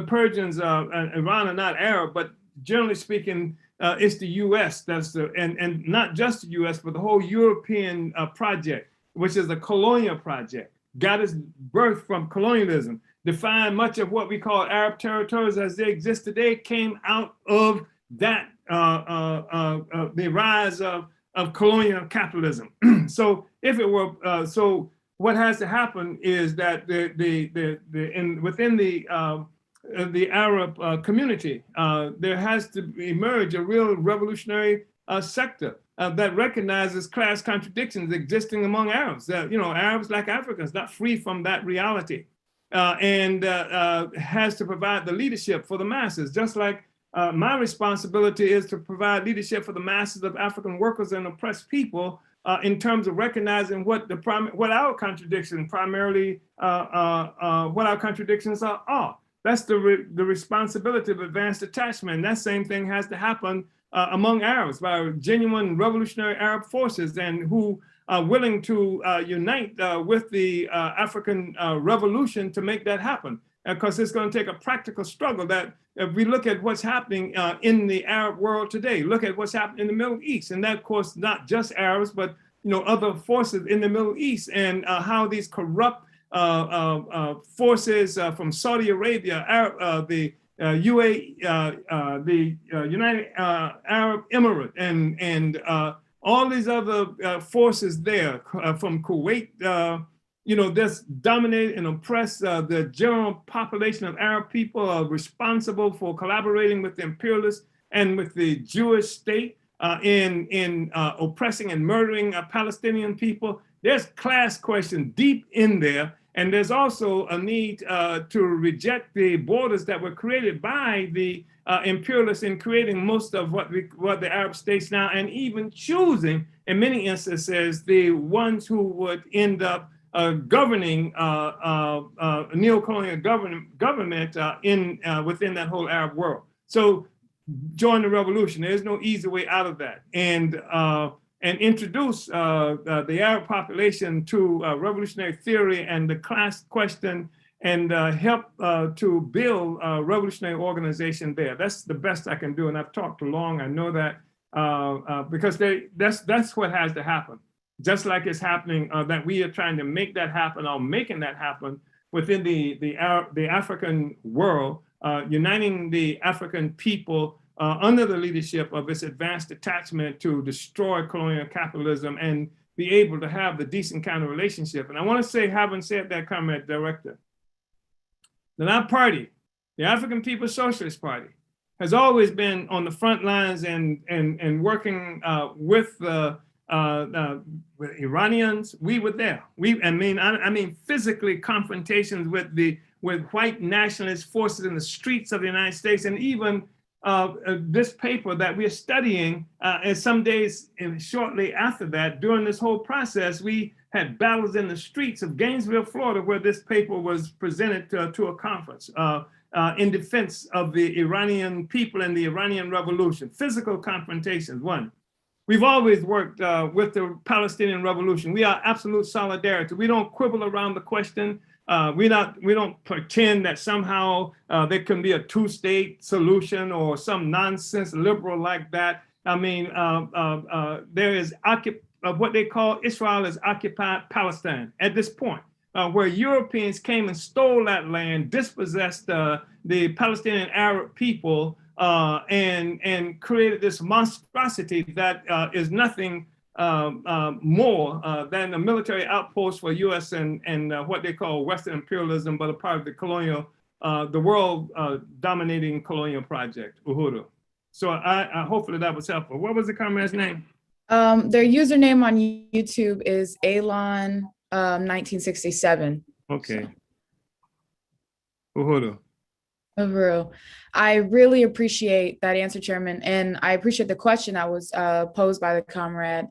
Persians, Iran are not Arab, but generally speaking, it's the U.S. that's and not just the U.S. but the whole European project, which is a colonial project, got its birth from colonialism. Defined much of what we call Arab territories as they exist today came out of that the rise of colonial capitalism. So if it were so, what has to happen is that within the Arab community, there has to emerge a real revolutionary sector that recognizes class contradictions existing among Arabs. That Arabs, like Africans, not free from that reality, and has to provide the leadership for the masses. Just like my responsibility is to provide leadership for the masses of African workers and oppressed people in terms of recognizing what our contradictions primarily what our contradictions are. That's the responsibility of advanced attachment. That same thing has to happen among Arabs by genuine revolutionary Arab forces, and who are willing to unite with the African revolution to make that happen. Because it's going to take a practical struggle. That if we look at what's happening in the Arab world today, look at what's happening in the Middle East, and that, of course, not just Arabs, but other forces in the Middle East, and how these corrupt forces from Saudi Arabia, the UAE, the United Arab Emirates, and all these other forces there from Kuwait, this dominate and oppress the general population of Arab people, are responsible for collaborating with the imperialists and with the Jewish state in oppressing and murdering Palestinian people. There's class question deep in there. And there's also a need to reject the borders that were created by the imperialists in creating most of what the Arab states now, and even choosing, in many instances, the ones who would end up governing neocolonial government within that whole Arab world. So join the revolution. There's no easy way out of that. And introduce the Arab population to revolutionary theory and the class question, and help to build a revolutionary organization there. That's the best I can do. And I've talked too long, I know that, because that's what has to happen. Just like it's happening, that we are trying to make that happen, or making that happen within the African world, uniting the African people under the leadership of its advanced attachment to destroy colonial capitalism and be able to have the decent kind of relationship. And I want to say, having said that, Comrade Director, that our party, the African People's Socialist Party, has always been on the front lines and working with Iranians. We were there. I mean physically confrontations with white nationalist forces in the streets of the United States, and even this paper that we're studying, and some days shortly after that, during this whole process, we had battles in the streets of Gainesville, Florida, where this paper was presented to a conference in defense of the Iranian people and the Iranian revolution. Physical confrontations, one. We've always worked with the Palestinian revolution. We are absolute solidarity. We don't quibble around the question. We don't pretend that somehow there can be a two-state solution or some nonsense liberal like that. I mean, there is what they call Israel is occupied Palestine at this point, where Europeans came and stole that land, dispossessed the Palestinian Arab people, and created this monstrosity that is nothing more than a military outpost for U.S. and what they call Western imperialism, but a part of the colonial, the world dominating colonial project, Uhuru. So I hopefully that was helpful. What was the comrade's name? Their username on YouTube is Alon 1967. Okay. So. Uhuru. I really appreciate that answer, Chairman, and I appreciate the question that was posed by the comrade,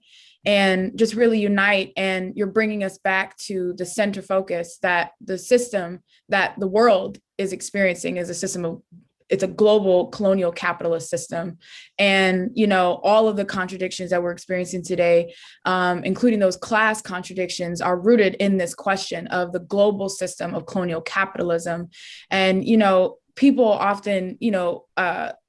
and just really unite. And you're bringing us back to the center focus, that the system that the world is experiencing is a system of, it's a global colonial capitalist system. And, all of the contradictions that we're experiencing today, including those class contradictions, are rooted in this question of the global system of colonial capitalism. And, people often,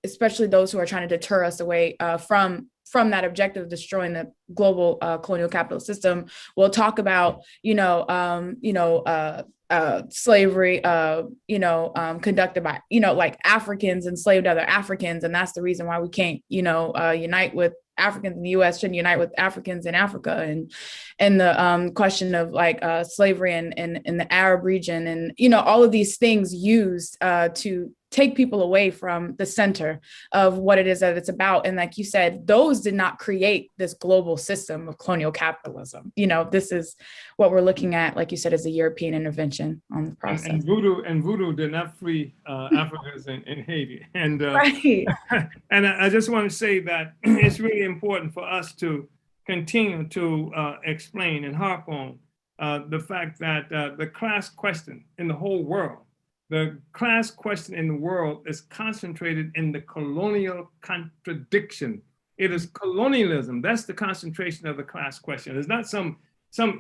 especially those who are trying to deter us away from that objective of destroying the global colonial capitalist system, will talk about, slavery, conducted by, like Africans enslaved other Africans. And that's the reason why we can't, unite with Africans in the US, shouldn't unite with Africans in Africa. And the question of like slavery in the Arab region, and, all of these things used to take people away from the center of what it is that it's about. And like you said, those did not create this global system of colonial capitalism. This is what we're looking at, like you said, as a European intervention on the process. And voodoo did not free Africans in Haiti. And right. And I just want to say that it's really important for us to continue to explain and harp on the fact that the class question in the whole world, the class question in the world is concentrated in the colonial contradiction. It is colonialism. That's the concentration of the class question. It's not some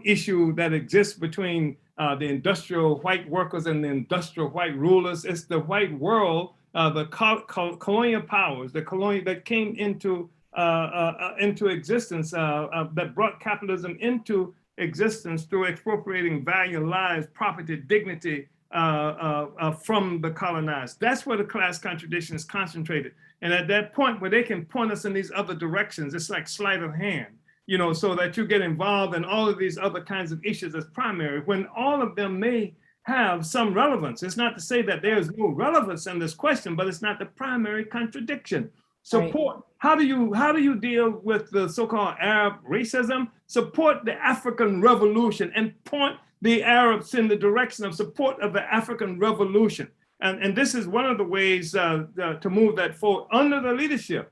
issue that exists between the industrial white workers and the industrial white rulers. It's the white world, the colonial powers, the colonial that came into existence, that brought capitalism into existence through expropriating value, lives, property, dignity, from the colonized. That's where the class contradiction is concentrated. And at that point where they can point us in these other directions, it's like sleight of hand, so that you get involved in all of these other kinds of issues as primary, when all of them may have some relevance. It's not to say that there's no relevance in this question, but it's not the primary contradiction. Support. Right. How do you deal with the so-called Arab racism? Support the African Revolution and point the Arabs in the direction of support of the African Revolution. And this is one of the ways to move that forward under the leadership.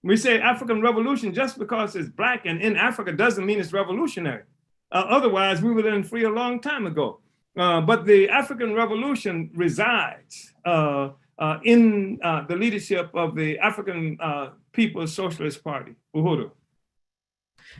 We say African Revolution just because it's Black and in Africa doesn't mean it's revolutionary. Otherwise, we would have been free a long time ago. But the African Revolution resides in the leadership of the African People's Socialist Party, Uhuru.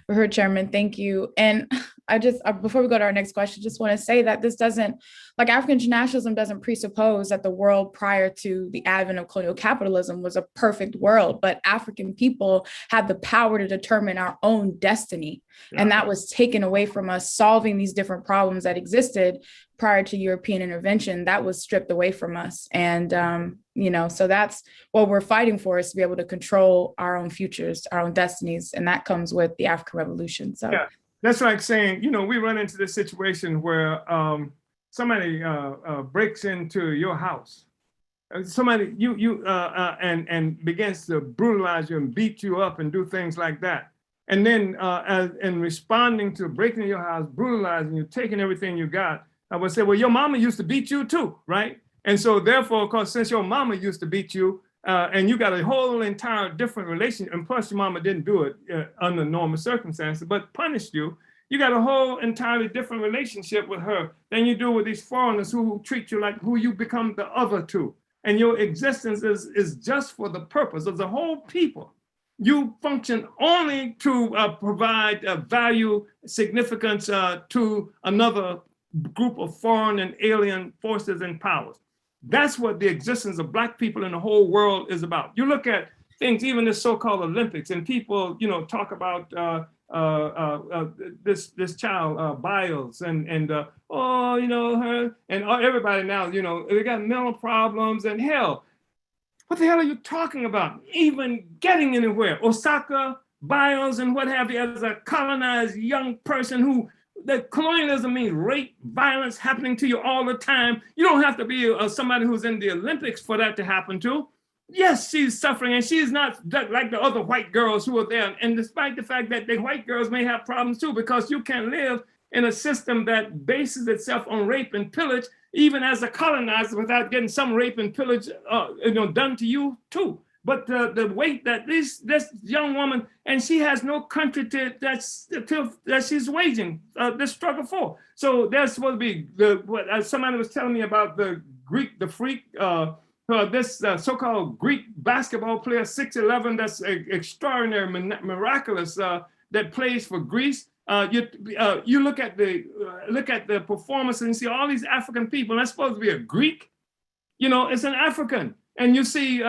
We heard, Chairman, thank you. And I just, before we go to our next question, just want to say that this doesn't, like African internationalism doesn't presuppose that the world prior to the advent of colonial capitalism was a perfect world, but African people have the power to determine our own destiny. Yeah. And that was taken away from us, solving these different problems that existed prior to European intervention. That was stripped away from us. And, so that's what we're fighting for, is to be able to control our own futures, our own destinies. And that comes with the African Revolution. So yeah, that's like saying, we run into this situation where somebody breaks into your house. Somebody and begins to brutalize you and beat you up and do things like that. And then in responding to breaking your house, brutalizing you, taking everything you got, I would say, well, your mama used to beat you too, right? And so therefore, of course, since your mama used to beat you, and you got a whole entire different relationship, and plus your mama didn't do it under normal circumstances, but punished you, you got a whole entirely different relationship with her than you do with these foreigners who treat you like who you become the other to. And your existence is just for the purpose of the whole people. You function only to provide value, significance to another group of foreign and alien forces and powers. That's what the existence of Black people in the whole world is about. You look at things, even the so-called Olympics, and people, talk about this child, Biles, and her, and everybody now, they got mental problems, and hell, what the hell are you talking about? Even getting anywhere. Osaka, Biles, and what have you, as a colonized young person who, that colonialism means rape, violence happening to you all the time. You don't have to be somebody who's in the Olympics for that to happen to. Yes, she's suffering, and she's not like the other white girls who are there. And despite the fact that the white girls may have problems too, because you can live in a system that bases itself on rape and pillage, even as a colonizer, without getting some rape and pillage done to you too. But the weight that this young woman, and she has no country that she's waging this struggle for. So there's supposed to be what somebody was telling me about the freak, this so-called Greek basketball player, 6'11", that's extraordinary, miraculous, that plays for Greece. You look at the performance and see all these African people, and that's supposed to be a Greek. It's an African. And you see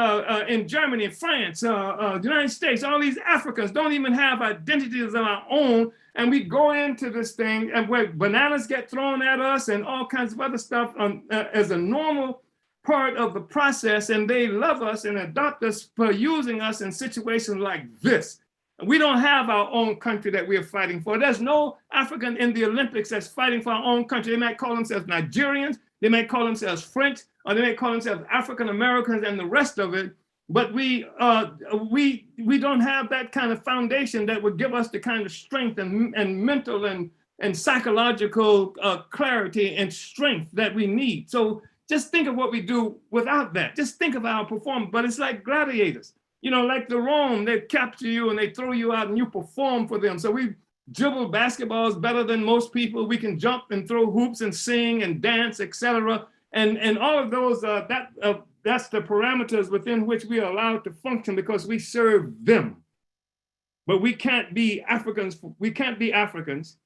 in Germany, France, the United States, all these Africans don't even have identities of our own. And we go into this thing and where bananas get thrown at us and all kinds of other stuff as a normal part of the process. And they love us and adopt us for using us in situations like this. We don't have our own country that we're fighting for. There's no African in the Olympics that's fighting for our own country. They might call themselves Nigerians, they might call themselves French, or they may call themselves African Americans and the rest of it. But we don't have that kind of foundation that would give us the kind of strength and mental and psychological clarity and strength that we need. So just think of what we do without that. Just think of our performance. But it's like gladiators. Like the Rome, they capture you and they throw you out and you perform for them. So we dribble basketballs better than most people. We can jump and throw hoops and sing and dance, etc. And all of those, that's the parameters within which we are allowed to function because we serve them. But we can't be Africans. We can't be Africans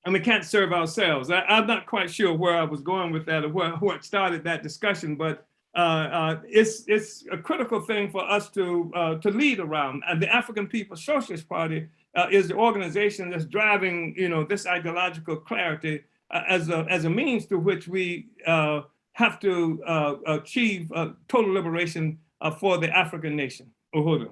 and we can't serve ourselves. I'm not quite sure where I was going with that or what started that discussion, but it's a critical thing for us to lead around. And the African People's Socialist Party is the organization that's driving, this ideological clarity as a means to which we have to achieve total liberation for the African nation. Uhuru.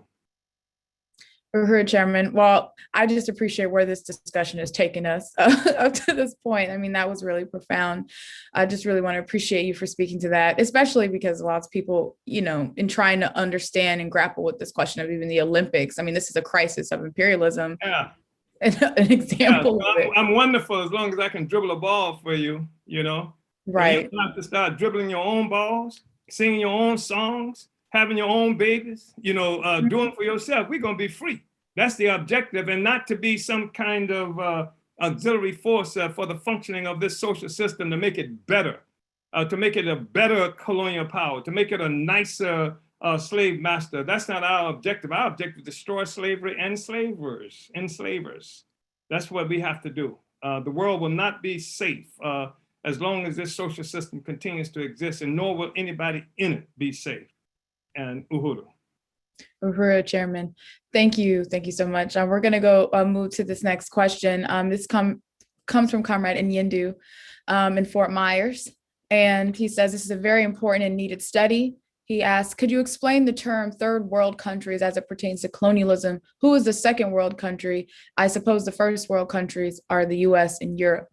Uhuru, Chairman. Well, I just appreciate where this discussion has taken us up to this point. I mean, that was really profound. I just really want to appreciate you for speaking to that, especially because lots of people, in trying to understand and grapple with this question of even the Olympics. I mean, this is a crisis of imperialism. Yeah. An example of it. I'm wonderful as long as I can dribble a ball for you, Right. You have to start dribbling your own balls, singing your own songs, having your own babies, doing for yourself. We're going to be free. That's the objective, and not to be some kind of auxiliary force for the functioning of this social system to make it better, to make it a better colonial power, to make it a nicer slave master. That's not our objective. Our objective is to destroy slavery and enslavers. That's what we have to do. The world will not be safe as long as this social system continues to exist, and nor will anybody in it be safe. And Uhuru. Uhuru, Chairman. Thank you. Thank you so much. We're going to go move to this next question. This comes from Comrade Nyendu in Fort Myers. And he says, this is a very important and needed study. He asks, could you explain the term third world countries as it pertains to colonialism? Who is the second world country? I suppose the first world countries are the US and Europe.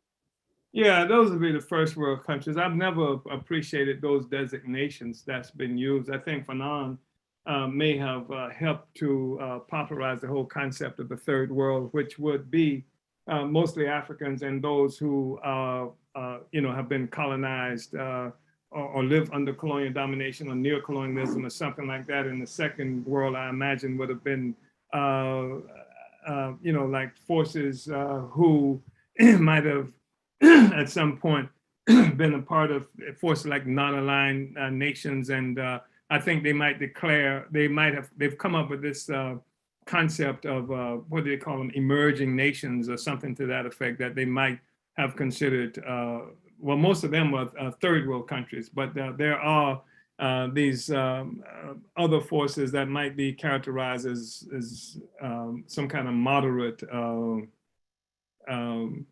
Yeah, those would be the first world countries. I've never appreciated those designations that's been used. I think Fanon may have helped to popularize the whole concept of the third world, which would be mostly Africans and those who have been colonized or live under colonial domination or neo-colonialism or something like that. In the second world, I imagine would have been like forces who might have at some point been a part of forces like non-aligned nations, and I think they've come up with this concept of what do they call them, emerging nations or something to that effect, that they might have considered, well, most of them were third world countries, but there are these other forces that might be characterized as some kind of moderate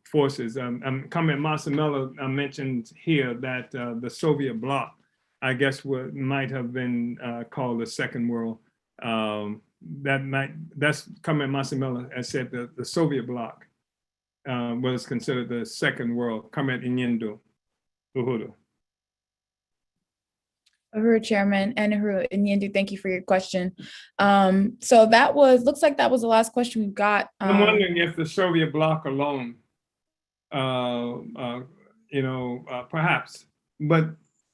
forces. Comrade Masamela mentioned here that the Soviet bloc, I guess, might have been called the second world. That's Comrade Masamela has said that the Soviet bloc was considered the second world. Comrade Nyendu. Uhuru. Uhuru, Chairman, and Uhuru Nyendu, thank you for your question. So that looks like that was the last question we've got. I'm wondering if the Soviet bloc alone, perhaps, but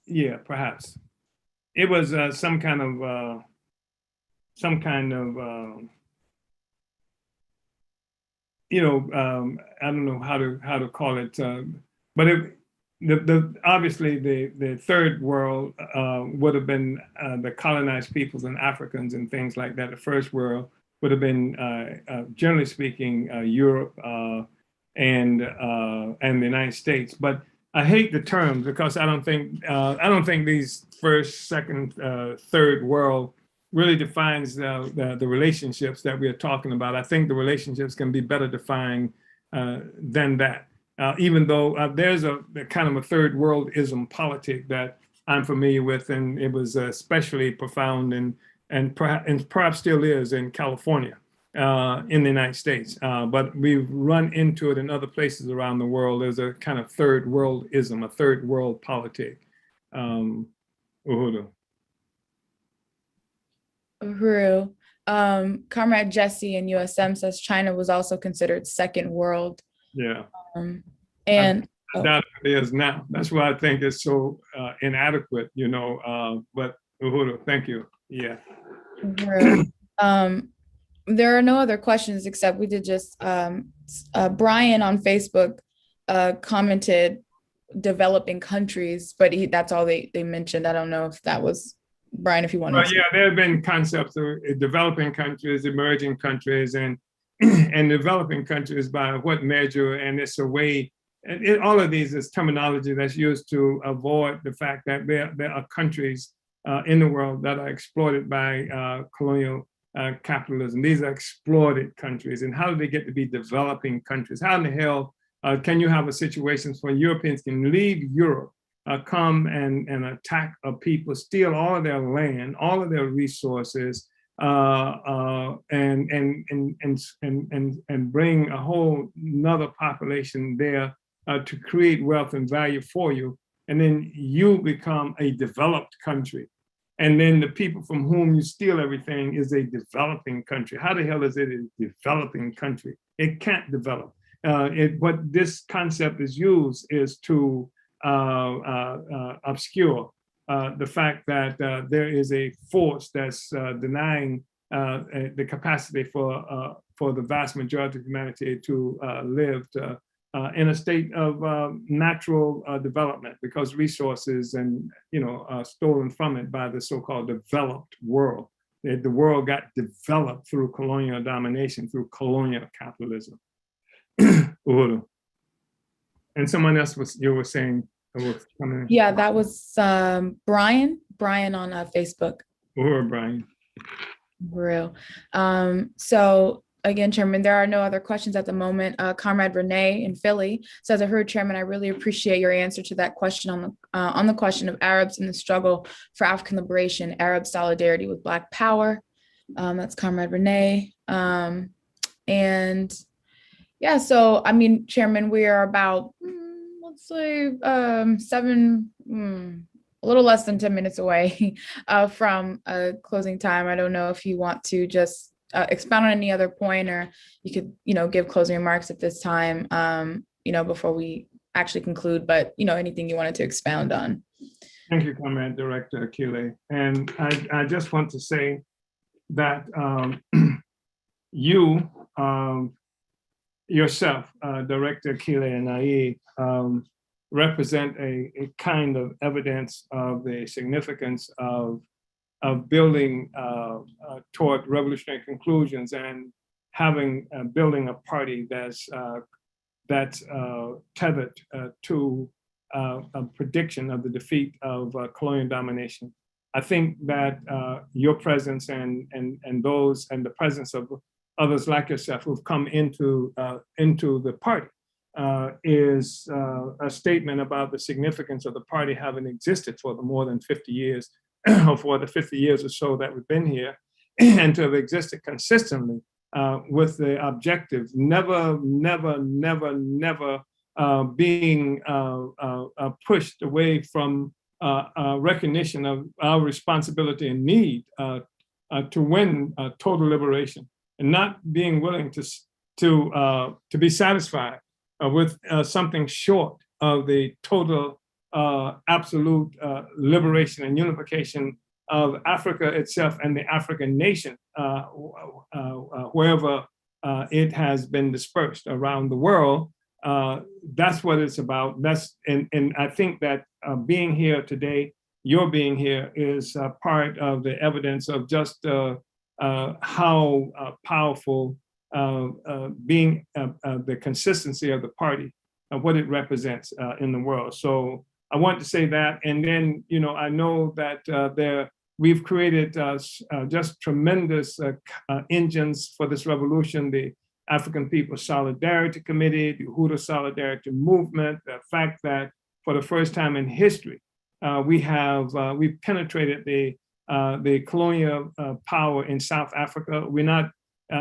yeah, perhaps. It was some kind of, I don't know how to call it, but obviously the third world would have been the colonized peoples and Africans and things like that. The first world would have been, generally speaking, Europe and the United States. But I hate the term because I don't think these first, second, third world really defines the relationships that we are talking about. I think the relationships can be better defined than that. Even though there's a kind of a third worldism politic that I'm familiar with, and it was especially profound and perhaps still is in California, in the United States. But we've run into it in other places around the world. There's a kind of third worldism, a third world politic. Uhuru. Uhuru. Comrade Jesse in USM says China was also considered second world. Yeah. And I doubt it is now. That's why I think it's so inadequate, you know. But Uhuru, thank you. Yeah. Uhuru. There are no other questions except we did just Brian on Facebook commented developing countries, but that's all they mentioned. I don't know if that was Brian, if you wanted to. Yeah, there have been concepts of developing countries, emerging countries, and and developing countries by what measure, and it's a way, and all of these is terminology that's used to avoid the fact that there are countries in the world that are exploited by colonial capitalism. These are exploited countries, and how do they get to be developing countries? How in the hell can you have a situation where Europeans can leave Europe, come and attack a people, steal all of their land, all of their resources, and bring a whole another population there to create wealth and value for you, and then you become a developed country, and then the people from whom you steal everything is a developing country. How the hell is it a developing country? It can't develop. What this concept is used is to obscure the fact that there is a force that's denying the capacity for the vast majority of humanity to live in a state of natural development, because resources and are stolen from it by the so-called developed world. The world got developed through colonial domination, through colonial capitalism. Uhuru. And someone else you were saying. Yeah, that was Brian on Facebook. Uhuru, Brian. Real. So again, Chairman, there are no other questions at the moment. Comrade Renee in Philly says, I heard, Chairman, I really appreciate your answer to that question on the question of Arabs in the struggle for African liberation, Arab solidarity with Black power. That's Comrade Renee. And yeah, so I mean, Chairman, we are about, let's say, a little less than 10 minutes away from closing time. I don't know if you want to just expound on any other point, or you could, give closing remarks at this time, before we actually conclude, but, anything you wanted to expound on. Thank you, Comrade Director Akile. And I just want to say that you, yourself, Director Akile and Ai, represent a kind of evidence of the significance of building toward revolutionary conclusions, and building a party that's tethered to a prediction of the defeat of colonial domination. I think that your presence and the presence of others like yourself who've come into the party is a statement about the significance of the party having existed for the more than 50 years, or for the 50 years or so that we've been here, and to have existed consistently with the objective never being pushed away from recognition of our responsibility and need to win total liberation, and not being willing to be satisfied with something short of the total absolute liberation and unification of Africa itself and the African nation, wherever it has been dispersed around the world. That's what it's about. And I think that being here today, your being here, is part of the evidence of just how powerful being the consistency of the party what it represents in the world. So I want to say that. And then, I know that we've created just tremendous engines for this revolution, the African People's Solidarity Committee, the Hutu Solidarity Movement, the fact that for the first time in history, we've penetrated the colonial power in South Africa. We're not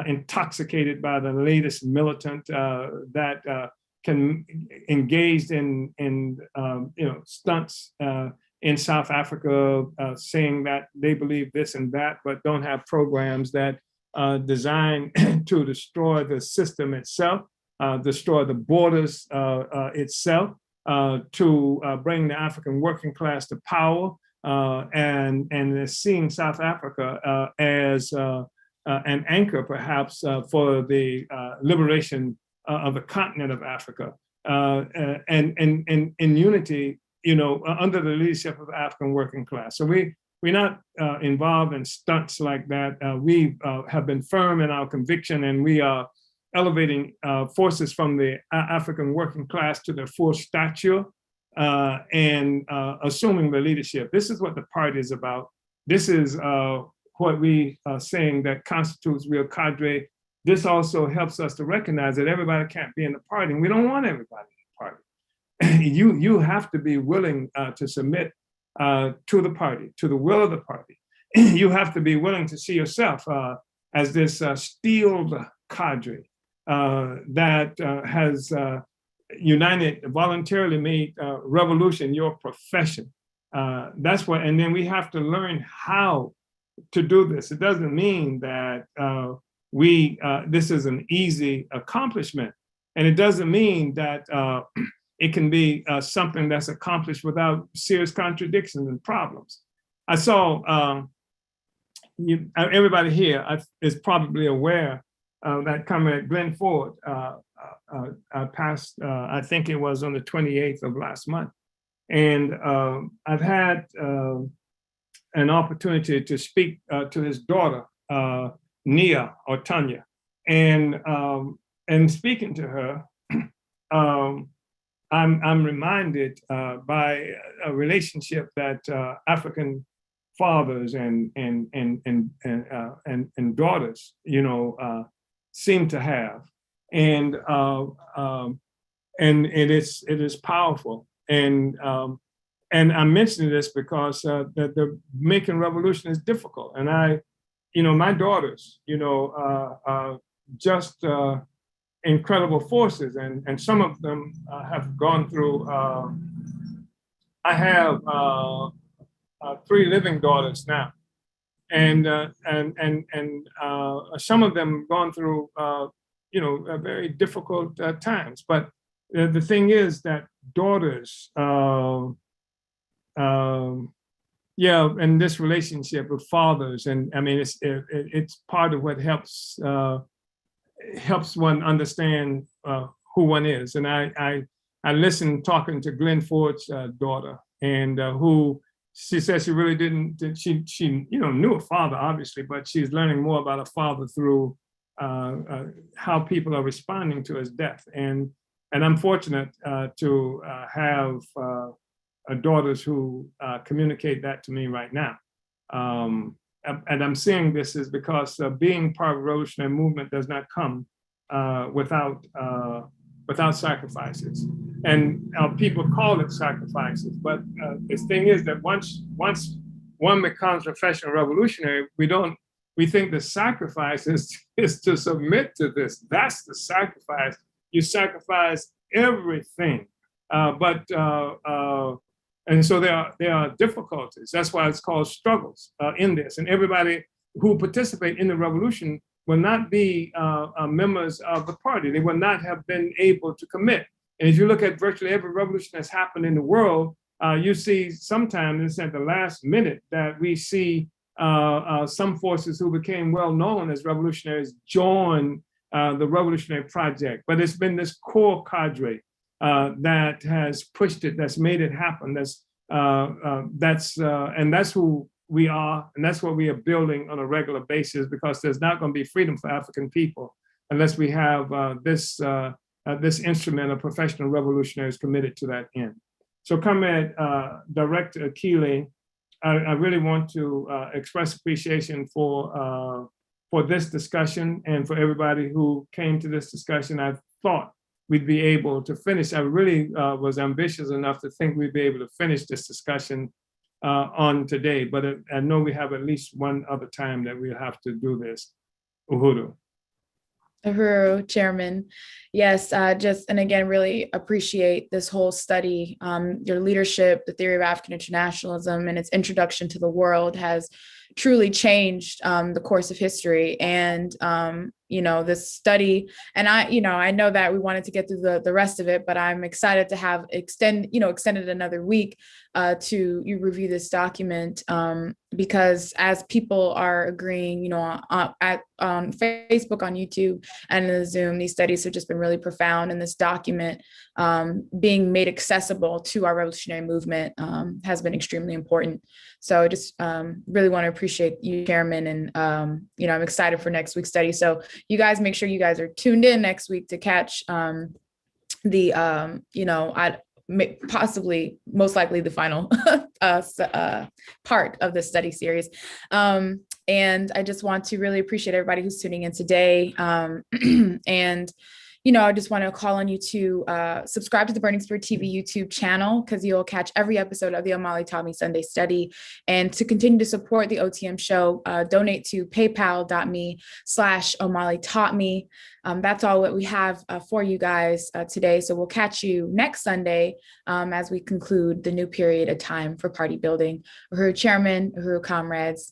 intoxicated by the latest militant that can engaged in stunts in South Africa, saying that they believe this and that, but don't have programs that designed to destroy the system itself, destroy the borders itself, to bring the African working class to power, and seeing South Africa as an anchor, perhaps, for the liberation of the continent of Africa, and in unity, under the leadership of the African working class. So we're not involved in stunts like that. We have been firm in our conviction, and we are elevating forces from the African working class to their full stature, and assuming the leadership. This is what the party is about. This is what we are saying that constitutes real cadre. This also helps us to recognize that everybody can't be in the party, and we don't want everybody in the party. You have to be willing to submit to the party, to the will of the party. You have to be willing to see yourself as this steeled cadre that has united, voluntarily made revolution your profession. That's what, and then we have to learn how to do this. It doesn't mean that this is an easy accomplishment, and it doesn't mean that it can be something that's accomplished without serious contradictions and problems. I saw everybody here is probably aware that Comrade Glenn Ford passed, I think it was on the 28th of last month. And I've had an opportunity to speak to his daughter, Nia or Tanya. And speaking to her, I'm reminded by a relationship that African fathers and daughters, seem to have, and it is powerful. And I'm mentioning this because the making revolution is difficult, and my daughters, just incredible forces, and some of them have gone through. I have 3 living daughters now, and some of them gone through very difficult times. But the thing is that daughters, and this relationship with fathers, and I mean it's part of what helps one understand who one is. And I listened talking to Glenn Ford's daughter, and who she said she really didn't. She knew a father, obviously, but she's learning more about a father through how people are responding to his death. And I'm fortunate to have daughters who communicate that to me right now. And I'm saying this is because being part of the revolutionary movement does not come without sacrifices. And people call it sacrifices, but the thing is that once one becomes professional revolutionary, we think the sacrifice is to submit to this. That's the sacrifice. You sacrifice everything, and so there are difficulties. That's why it's called struggles in this. And everybody who participate in the revolution will not be members of the party. They will not have been able to commit. And if you look at virtually every revolution that's happened in the world, you see sometimes it's at the last minute that we see some forces who became well known as revolutionaries join the revolutionary project. But it's been this core cadre that has pushed it, that's made it happen. And that's who we are, and that's what we are building on a regular basis, because there's not going to be freedom for African people unless we have this this instrument of professional revolutionaries committed to that end. So, Comrade Director Akile, I really want to express appreciation for this discussion and for everybody who came to this discussion. I thought we'd be able to finish. I really was ambitious enough to think we'd be able to finish this discussion on today, but I know we have at least one other time that we'll have to do this. Uhuru. Uhuru, Chairman. Yes, and again, really appreciate this whole study. Your leadership, the theory of African internationalism, and its introduction to the world has truly changed the course of history. And this study, and I know that we wanted to get through the rest of it, but I'm excited to have extended another week to review this document, because as people are agreeing, on Facebook, on YouTube, and in the Zoom, these studies have just been really profound, and this document being made accessible to our revolutionary movement has been extremely important. So I just really want to appreciate you, Chairman, and I'm excited for next week's study. So you guys make sure you guys are tuned in next week to catch possibly, most likely, the final part of the study series. And I just want to really appreciate everybody who's tuning in today. And I just want to call on you to subscribe to the Burning Spirit TV YouTube channel, because you'll catch every episode of the Omali Taught Me Sunday Study. And to continue to support the OTM show, donate to paypal.me/Omali Taught Me. That's all that we have for you guys today. So we'll catch you next Sunday as we conclude the new period of time for party building. Uhuru, Chairman, Uhuru, comrades.